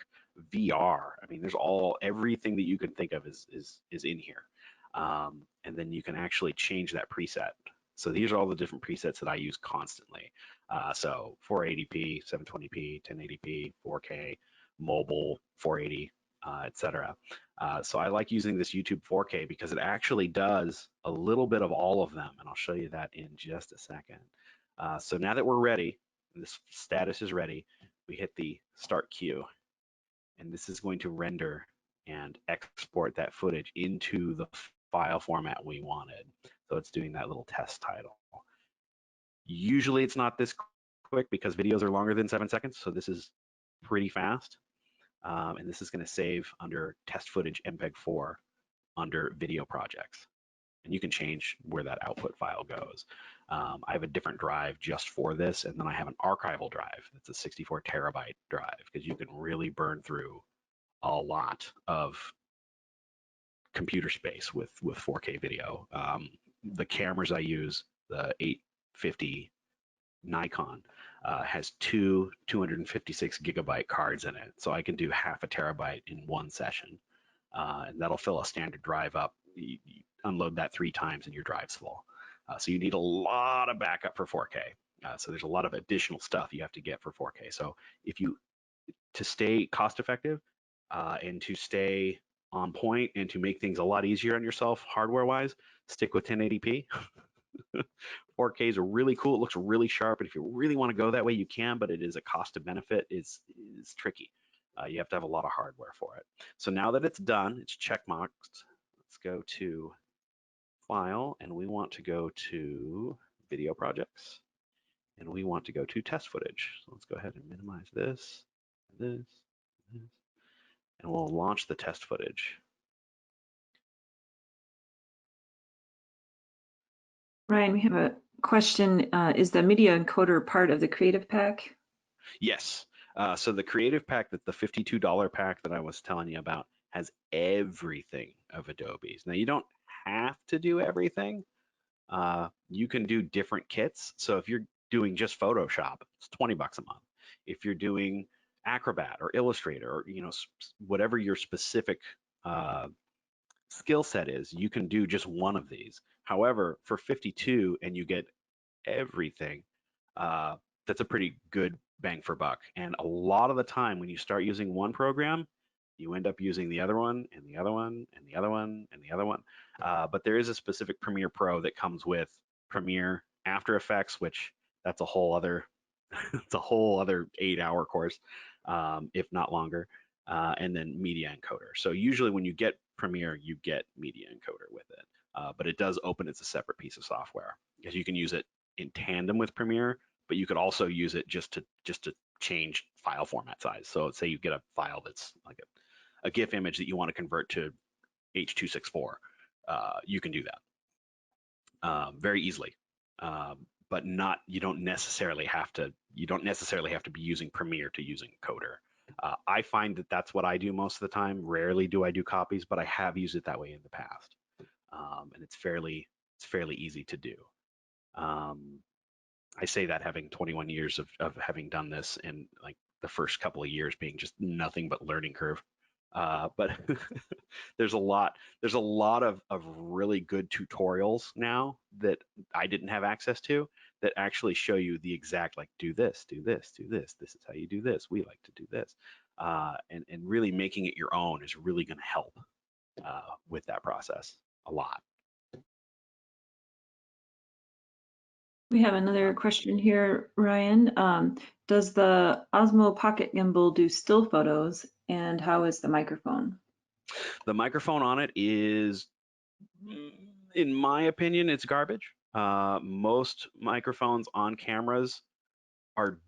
VR. I mean, there's everything that you can think of is in here. And then you can actually change that preset. So these are all the different presets that I use constantly. So 480p, 720p, 1080p, 4K, mobile, 480, etc. So I like using this YouTube 4K because it actually does a little bit of all of them, and I'll show you that in just a second. So now that we're ready, this status is ready, we hit the start queue, and this is going to render and export that footage into the file format we wanted. So it's doing that little test title. Usually it's not this quick because videos are longer than 7 seconds, so this is pretty fast. And this is going to save under test footage MPEG-4 under video projects. And you can change where that output file goes. I have a different drive just for this, and then I have an archival drive. It's a 64 terabyte drive because you can really burn through a lot of computer space with 4K video. The cameras I use, the 850 Nikon, has two 256 gigabyte cards in it, so I can do half a terabyte in one session, and that'll fill a standard drive up. You unload that 3 times and your drive's full. So you need a lot of backup for 4K. So there's a lot of additional stuff you have to get for 4K. So to stay cost effective and to stay on point and to make things a lot easier on yourself hardware wise, stick with 1080p. 4K is really cool. It looks really sharp, and if you really want to go that way, you can, but it is a cost to benefit is tricky. You have to have a lot of hardware for it. So now that it's done, it's checkmarked. Let's go to File, and we want to go to video projects, and we want to go to test footage. So let's go ahead and minimize this, this, this, and we'll launch the test footage. Ryan, we have a question. Is the media encoder part of the creative pack? Yes. So the creative pack, that the $52 pack that I was telling you about, has everything of Adobe's. Now you don't have to do everything. You can do different kits. So if you're doing just Photoshop, it's $20 a month. If you're doing Acrobat or Illustrator, or whatever your specific skill set is, you can do just one of these. However, for 52 and you get everything, that's a pretty good bang for buck. And a lot of the time when you start using one program, you end up using the other one and the other one and the other one and the other one. But there is a specific Premiere Pro that comes with Premiere, After Effects, which that's a whole other it's a whole other 8-hour course, if not longer, and then Media Encoder. So usually when you get Premiere, you get Media Encoder with it. But it does open as a separate piece of software, because you can use it in tandem with Premiere, but you could also use it just to change file format size. So say you get a file that's like a GIF image that you want to convert to H.264, you can do that very easily. But you don't necessarily have to be using Premiere to using Encoder. I find that that's what I do most of the time. Rarely do I do copies, but I have used it that way in the past, and it's fairly easy to do. I say that having 21 years of having done this, and like the first couple of years being just nothing but learning curve. But there's a lot of really good tutorials now that I didn't have access to, that actually show you the exact, like, do this, do this, do this. This is how you do this. We like to do this. And really making it your own is really going to help with that process a lot. We have another question here, Ryan. Does the Osmo Pocket Gimbal do still photos, and how is the microphone? The microphone on it is, in my opinion, it's garbage. Most microphones on cameras are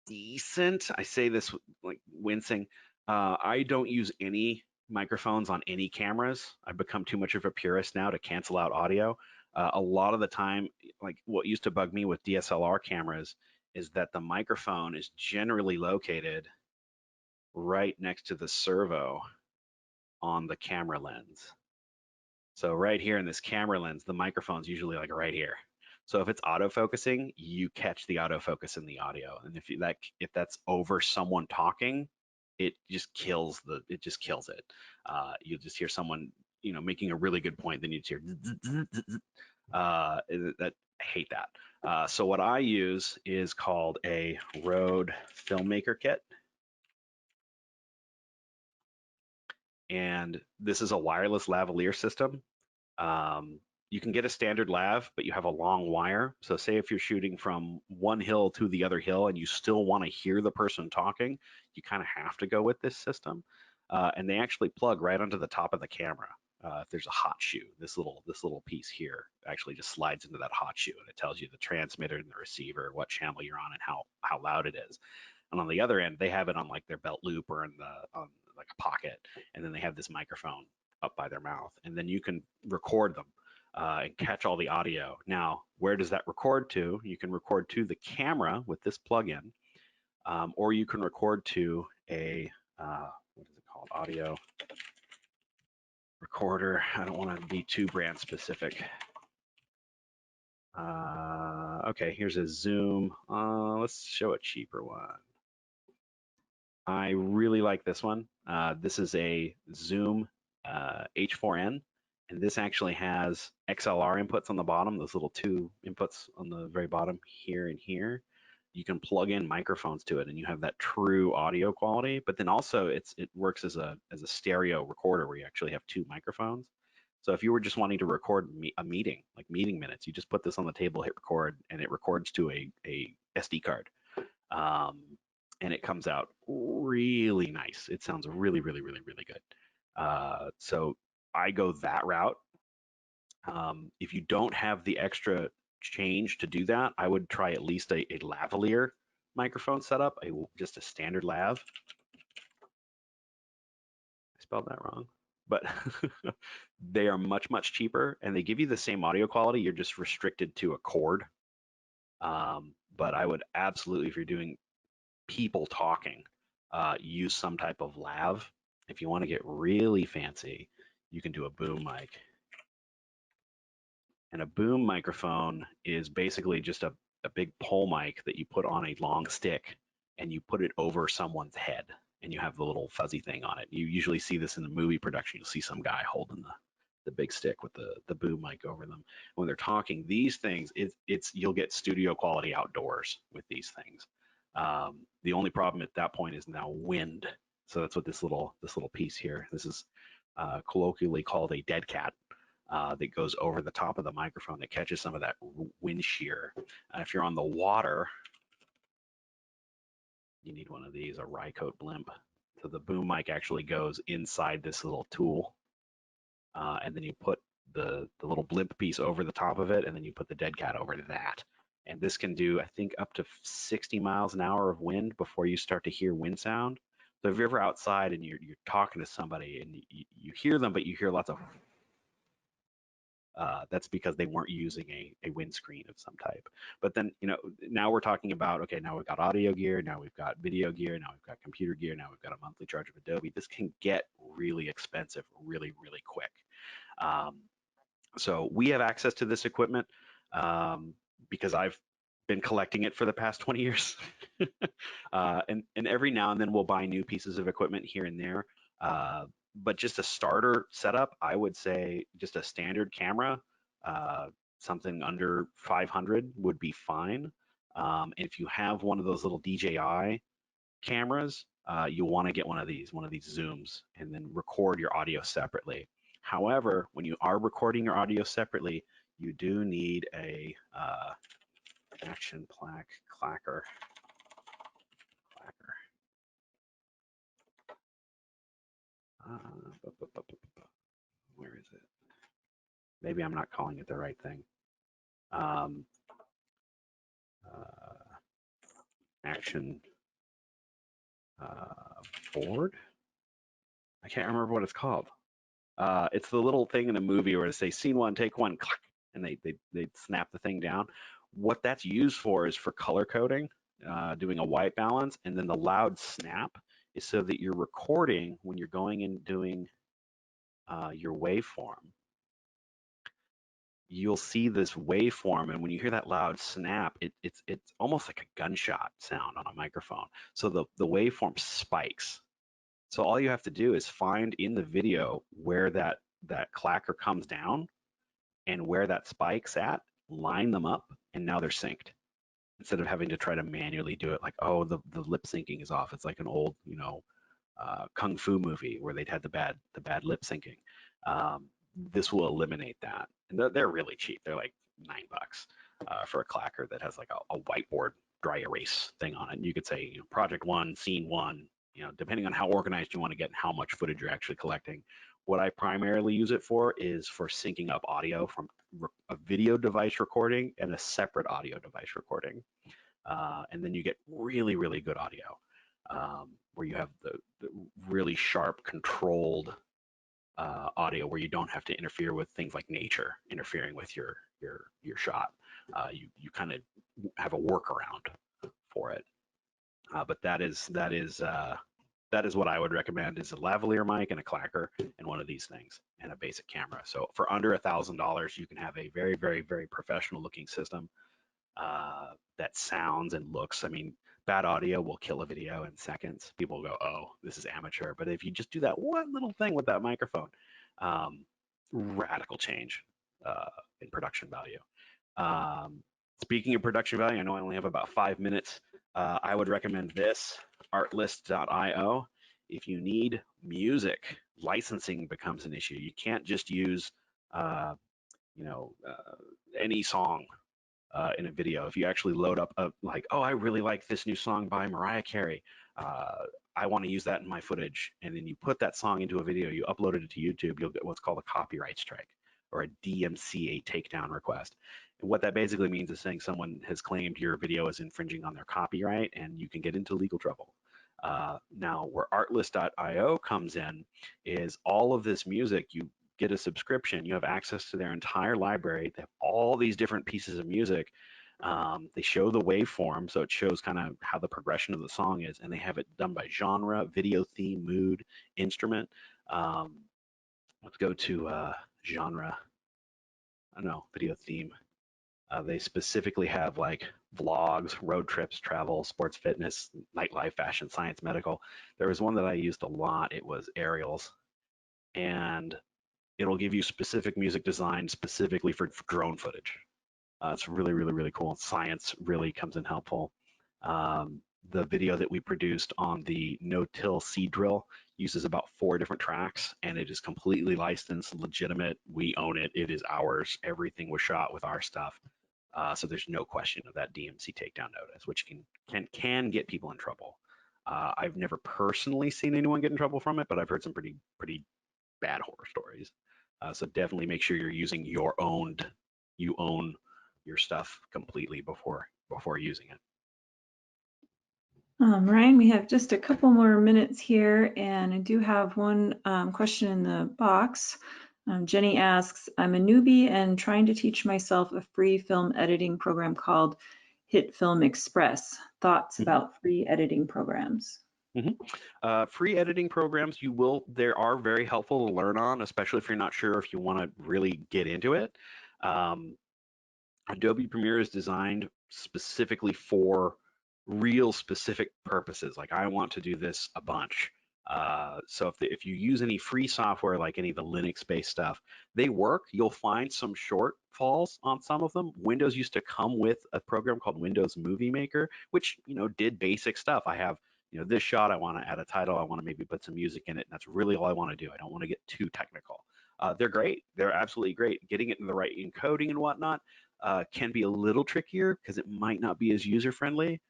decent. I say this like wincing. I don't use any microphones on any cameras. I've become too much of a purist now to cancel out audio. A lot of the time, like what used to bug me with DSLR cameras is that the microphone is generally located right next to the servo on the camera lens. So right here in this camera lens, the microphone's usually like right here. So if it's autofocusing, you catch the autofocus in the audio. And if that's over someone talking, it just kills it. You'll just hear someone, making a really good point, then you just hear that. I hate that. So what I use is called a Rode Filmmaker Kit. And this is a wireless lavalier system. You can get a standard lav, but you have a long wire. So say if you're shooting from one hill to the other hill and you still want to hear the person talking, you kind of have to go with this system. And they actually plug right onto the top of the camera. If there's a hot shoe, this little piece here actually just slides into that hot shoe, and it tells you the transmitter and the receiver, what channel you're on, and how loud it is. And on the other end, they have it on like their belt loop or on like a pocket, and then they have this microphone up by their mouth, and then you can record them and catch all the audio. Now, where does that record to? You can record to the camera with this plugin, or you can record to a what is it called? Audio recorder. I don't want to be too brand specific. Okay, here's a Zoom. Let's show a cheaper one. I really like this one. This is a Zoom H4n, and this actually has XLR inputs on the bottom, those little two inputs on the very bottom here and here. You can plug in microphones to it, and you have that true audio quality. But then also, it works as a stereo recorder where you actually have two microphones. So if you were just wanting to record a meeting, like meeting minutes, you just put this on the table, hit record, and it records to a SD card. And it comes out really nice. It sounds really, really, really, really good. So I go that route. If you don't have the extra change to do that, I would try at least a lavalier microphone setup, just a standard lav. I spelled that wrong, but they are much, much cheaper, and they give you the same audio quality. You're just restricted to a cord. But I would absolutely, if you're doing people talking, use some type of lav. If you want to get really fancy, you can do a boom mic. And a boom microphone is basically just a big pole mic that you put on a long stick and you put it over someone's head and you have the little fuzzy thing on it. You usually see this in the movie production. You'll see some guy holding the big stick with the boom mic over them. When they're talking, these things, you'll get studio quality outdoors with these things. The only problem at that point is now wind. So that's what this little piece here, this is colloquially called a dead cat. That goes over the top of the microphone that catches some of that wind shear. If you're on the water, you need one of these, a Rycote blimp. So the boom mic actually goes inside this little tool, and then you put the little blimp piece over the top of it, and then you put the dead cat over that. And this can do, I think, up to 60 miles an hour of wind before you start to hear wind sound. So if you're ever outside and you're talking to somebody and you hear them, but you hear lots of that's because they weren't using a windscreen of some type. But then, now we're talking about, okay, now we've got audio gear, now we've got video gear, now we've got computer gear, now we've got a monthly charge of Adobe. This can get really expensive really, really quick. So we have access to this equipment because I've been collecting it for the past 20 years. And every now and then we'll buy new pieces of equipment here and there. But just a starter setup, I would say just a standard camera, something under 500 would be fine. If you have one of those little DJI cameras, you'll want to get one of these zooms, and then record your audio separately. However, when you are recording your audio separately, you do need a action clacker. Where is it? Maybe I'm not calling it the right thing. Action board. I can't remember what it's called. It's the little thing in a movie where they say scene one, take one, click, and they snap the thing down. What that's used for is for color coding, doing a white balance, and then the loud snap is so that you're recording when you're going and doing your waveform. You'll see this waveform, and when you hear that loud snap, it's almost like a gunshot sound on a microphone. So the waveform spikes. So all you have to do is find in the video where that clacker comes down and where that spike's at, line them up, and now they're synced. Instead of having to try to manually do it, like, oh, the lip syncing is off. It's like an old, kung fu movie where they'd had the bad lip syncing. This will eliminate that. And they're really cheap. They're like $9 for a clacker that has like a whiteboard dry erase thing on it. And you could say, project one, scene one, depending on how organized you want to get and how much footage you're actually collecting. What I primarily use it for is for syncing up audio from a video device recording and a separate audio device recording. And then you get really, really good audio where you have the really sharp, controlled audio where you don't have to interfere with things like nature interfering with your shot. You kind of have a workaround for it. But that is what I would recommend, is a lavalier mic and a clacker and one of these things and a basic camera. So for under $1,000, you can have a very, very, very professional looking system that sounds and looks. I mean, bad audio will kill a video in seconds. People will go, oh, this is amateur. But if you just do that one little thing with that microphone, radical change in production value. Speaking of production value, I know I only have about 5 minutes. I would recommend this, artlist.io. If you need music, licensing becomes an issue. You can't just use, any song in a video. If you actually load up like, oh, I really like this new song by Mariah Carey. I want to use that in my footage. And then you put that song into a video, you upload it to YouTube, you'll get what's called a copyright strike or a DMCA takedown request. What that basically means is saying someone has claimed your video is infringing on their copyright, and you can get into legal trouble. Now, where artlist.io comes in is all of this music. You get a subscription, you have access to their entire library. They have all these different pieces of music. They show the waveform, so it shows kind of how the progression of the song is, and they have it done by genre, video theme, mood, instrument. Let's go to genre. I don't know, video theme. They specifically have like vlogs, road trips, travel, sports, fitness, nightlife, fashion, science, medical. There was one that I used a lot. It was aerials, and it'll give you specific music design specifically for drone footage. It's really, really, really cool. Science really comes in helpful. The video that we produced on the no-till seed drill uses about 4 different tracks, and it is completely licensed, legitimate. We own it. It is ours. Everything was shot with our stuff. So there's no question of that DMC takedown notice, which can get people in trouble. I've never personally seen anyone get in trouble from it, but I've heard some pretty bad horror stories. So definitely make sure you're using you own your stuff completely before using it. Ryan, we have just a couple more minutes here, and I do have one question in the box. Jenny asks, I'm a newbie and trying to teach myself a free film editing program called Hit Film Express. Thoughts about free editing programs? Free editing programs, there are very helpful to learn on, especially if you're not sure if you want to really get into it. Adobe Premiere is designed specifically for real specific purposes. Like I want to do this a bunch. So if you use any free software, like any of the Linux-based stuff, they work. You'll find some shortfalls on some of them. Windows used to come with a program called Windows Moviemaker, which did basic stuff. I have this shot. I want to add a title. I want to maybe put some music in it, and that's really all I want to do. I don't want to get too technical. They're great. They're absolutely great. Getting it in the right encoding and whatnot can be a little trickier because it might not be as user-friendly.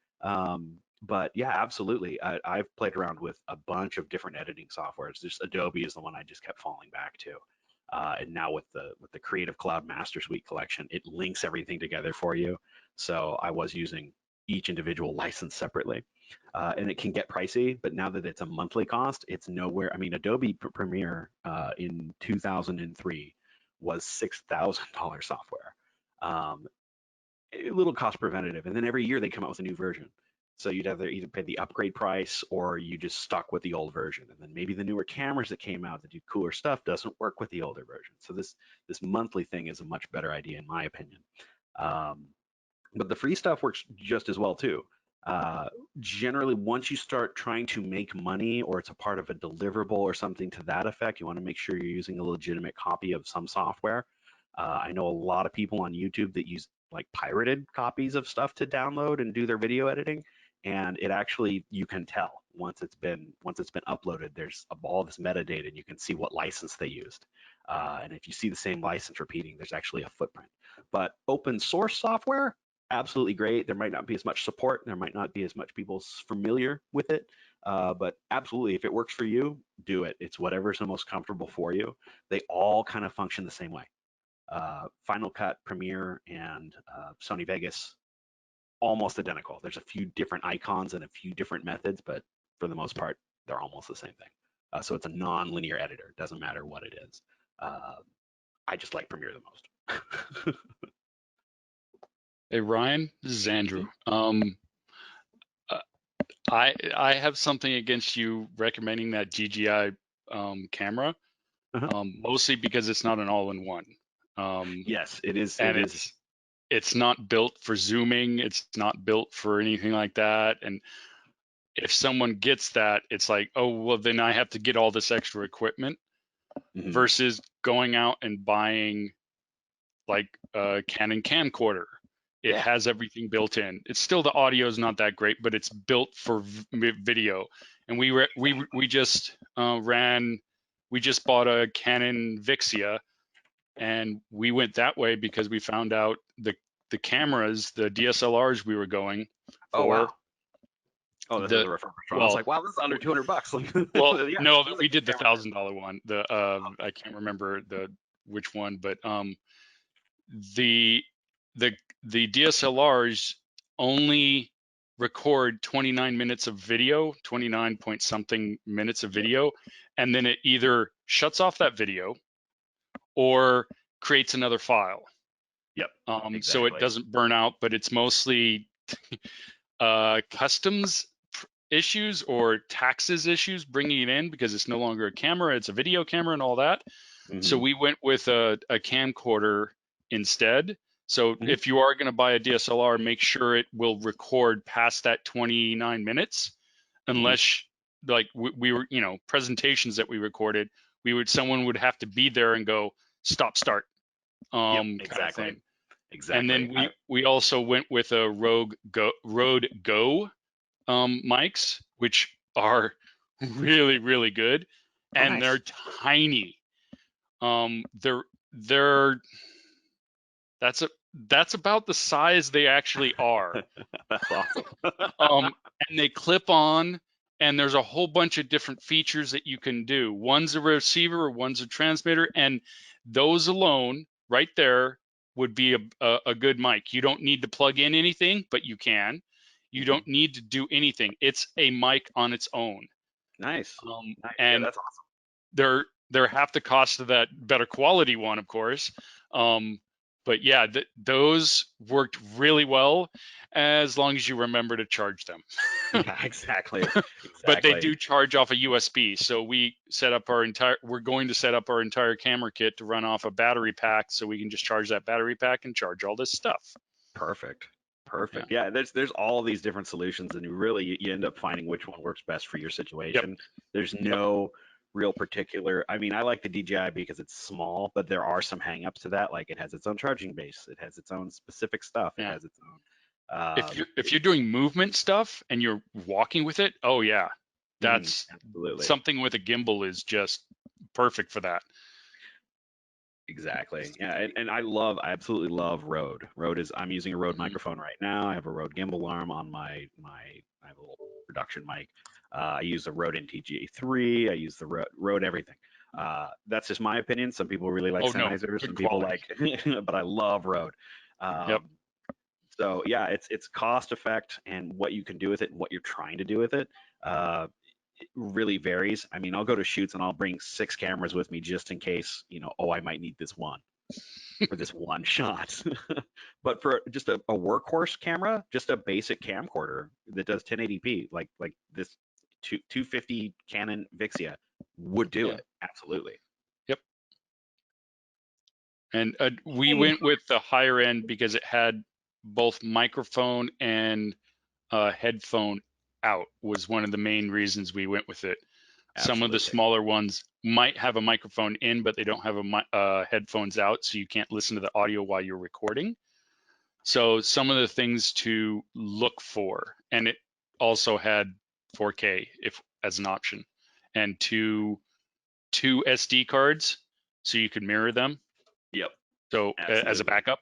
But yeah, absolutely. I've played around with a bunch of different editing softwares. Just Adobe is the one I just kept falling back to. And now with the Creative Cloud Master Suite collection, it links everything together for you. So I was using each individual license separately. And it can get pricey, but now that it's a monthly cost, it's nowhere. I mean, Adobe Premiere in 2003 was $6,000 software. A little cost preventative, and then every year they come out with a new version. So you'd either pay the upgrade price or you just stuck with the old version. And then maybe the newer cameras that came out that do cooler stuff doesn't work with the older version. So this monthly thing is a much better idea in my opinion. But the free stuff works just as well too. Generally, once you start trying to make money or it's a part of a deliverable or something to that effect, you want to make sure you're using a legitimate copy of some software. I know a lot of people on YouTube that use like pirated copies of stuff to download and do their video editing, and it actually, you can tell once it's been uploaded, there's all this metadata and you can see what license they used. And if you see the same license repeating, there's actually a footprint. But open source software, absolutely great. There might not be as much support. There might not be as much people familiar with it. But absolutely, if it works for you, do it. It's whatever's the most comfortable for you. They all kind of function the same way. Final Cut, Premiere, and Sony Vegas, almost identical. There's a few different icons and a few different methods, but for the most part, they're almost the same thing. So it's a non-linear editor. Doesn't matter what it is. I just like Premiere the most. Hey Ryan, this is Andrew. I have something against you recommending that GGI camera, mostly because it's not an all-in-one. Yes, it is. And it's not built for zooming. It's not built for anything like that. And if someone gets that, it's like, oh, well, then I have to get all this extra equipment versus going out and buying like a Canon camcorder. It has everything built in. It's still, the audio is not that great, but it's built for video. And we just bought a Canon Vixia, and we went that way because we found out the cameras, the DSLRs we were going for. Oh wow. Oh, this is a refurbished one. I was like, wow, this is under $200. Well, yeah, no, we did the $1,000 one. I can't remember which one, but the DSLRs only record 29 minutes of video, 29 point something minutes of video, and then it either shuts off that video or creates another file. Yep. Exactly. So it doesn't burn out, but it's mostly customs issues or taxes issues bringing it in, because it's no longer a camera, it's a video camera and all that. So we went with a camcorder instead. So if you are going to buy a DSLR, make sure it will record past that 29 minutes, unless like we were, you know, presentations that we recorded, someone would have to be there and go stop, start, Exactly. kind of thing. Exactly. And then we also went with a Rode Go mics, which are really, really good, and nice. they're tiny. They're that's about the size they actually are. That's awesome. And they clip on, and there's a whole bunch of different features that you can do. One's a receiver, or one's a transmitter, and those alone, right there, would be a good mic. You don't need to plug in anything, but you can. You don't need to do anything. It's a mic on its own. Nice. Nice. And yeah, that's awesome. they're half the cost of that better quality one, of course. But yeah, those worked really well, as long as you remember to charge them. Yeah, exactly. But they do charge off a USB. So we're going to set up our entire camera kit to run off a battery pack, so we can just charge that battery pack and charge all this stuff. Perfect. Yeah, there's all these different solutions, and you end up finding which one works best for your situation. There's no real particular. I mean, I like the DJI because it's small, but there are some hangups to that. Like, it has its own charging base, it has its own specific stuff, it has its own. If you're doing movement stuff and you're walking with it, oh yeah, that's absolutely something with a gimbal is just perfect for that. Exactly. Yeah, and I absolutely love Rode. I'm using a Rode microphone right now. I have a Rode gimbal arm on I have a little production mic. I use the Rode NTG3. I use the Rode everything. That's just my opinion. Some people really like Sennheiser. Some people like, but I love Rode. So yeah, it's cost effect and what you can do with it and what you're trying to do with it. It really varies. I mean, I'll go to shoots and I'll bring 6 cameras with me just in case, I might need this one for this one shot. But for just a workhorse camera, just a basic camcorder that does 1080p, like this 250 Canon Vixia would do it. Absolutely. Yep. And we went with the higher end because it had both microphone and headphone out, was one of the main reasons we went with it. Absolutely. Some of the smaller ones might have a microphone in, but they don't have headphones out, so you can't listen to the audio while you're recording. So some of the things to look for, and it also had 4K as an option, and two SD cards, so you could mirror them. Yep. So as a backup.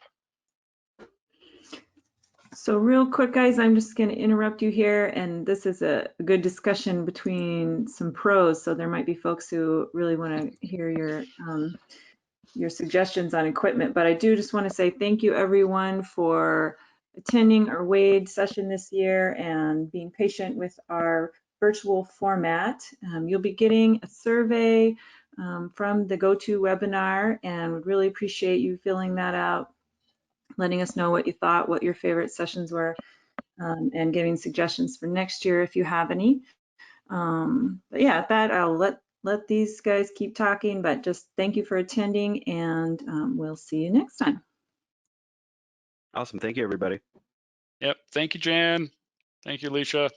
So real quick, guys, I'm just going to interrupt you here, and this is a good discussion between some pros. So there might be folks who really want to hear your suggestions on equipment, but I do just want to say thank you everyone for attending our Wade session this year and being patient with our virtual format. You'll be getting a survey from the GoToWebinar, and would really appreciate you filling that out, letting us know what you thought, what your favorite sessions were, and giving suggestions for next year if you have any. But yeah, at that, I'll let these guys keep talking, but just thank you for attending, and we'll see you next time. Awesome. Thank you, everybody. Yep. Thank you, Jan. Thank you, Alicia.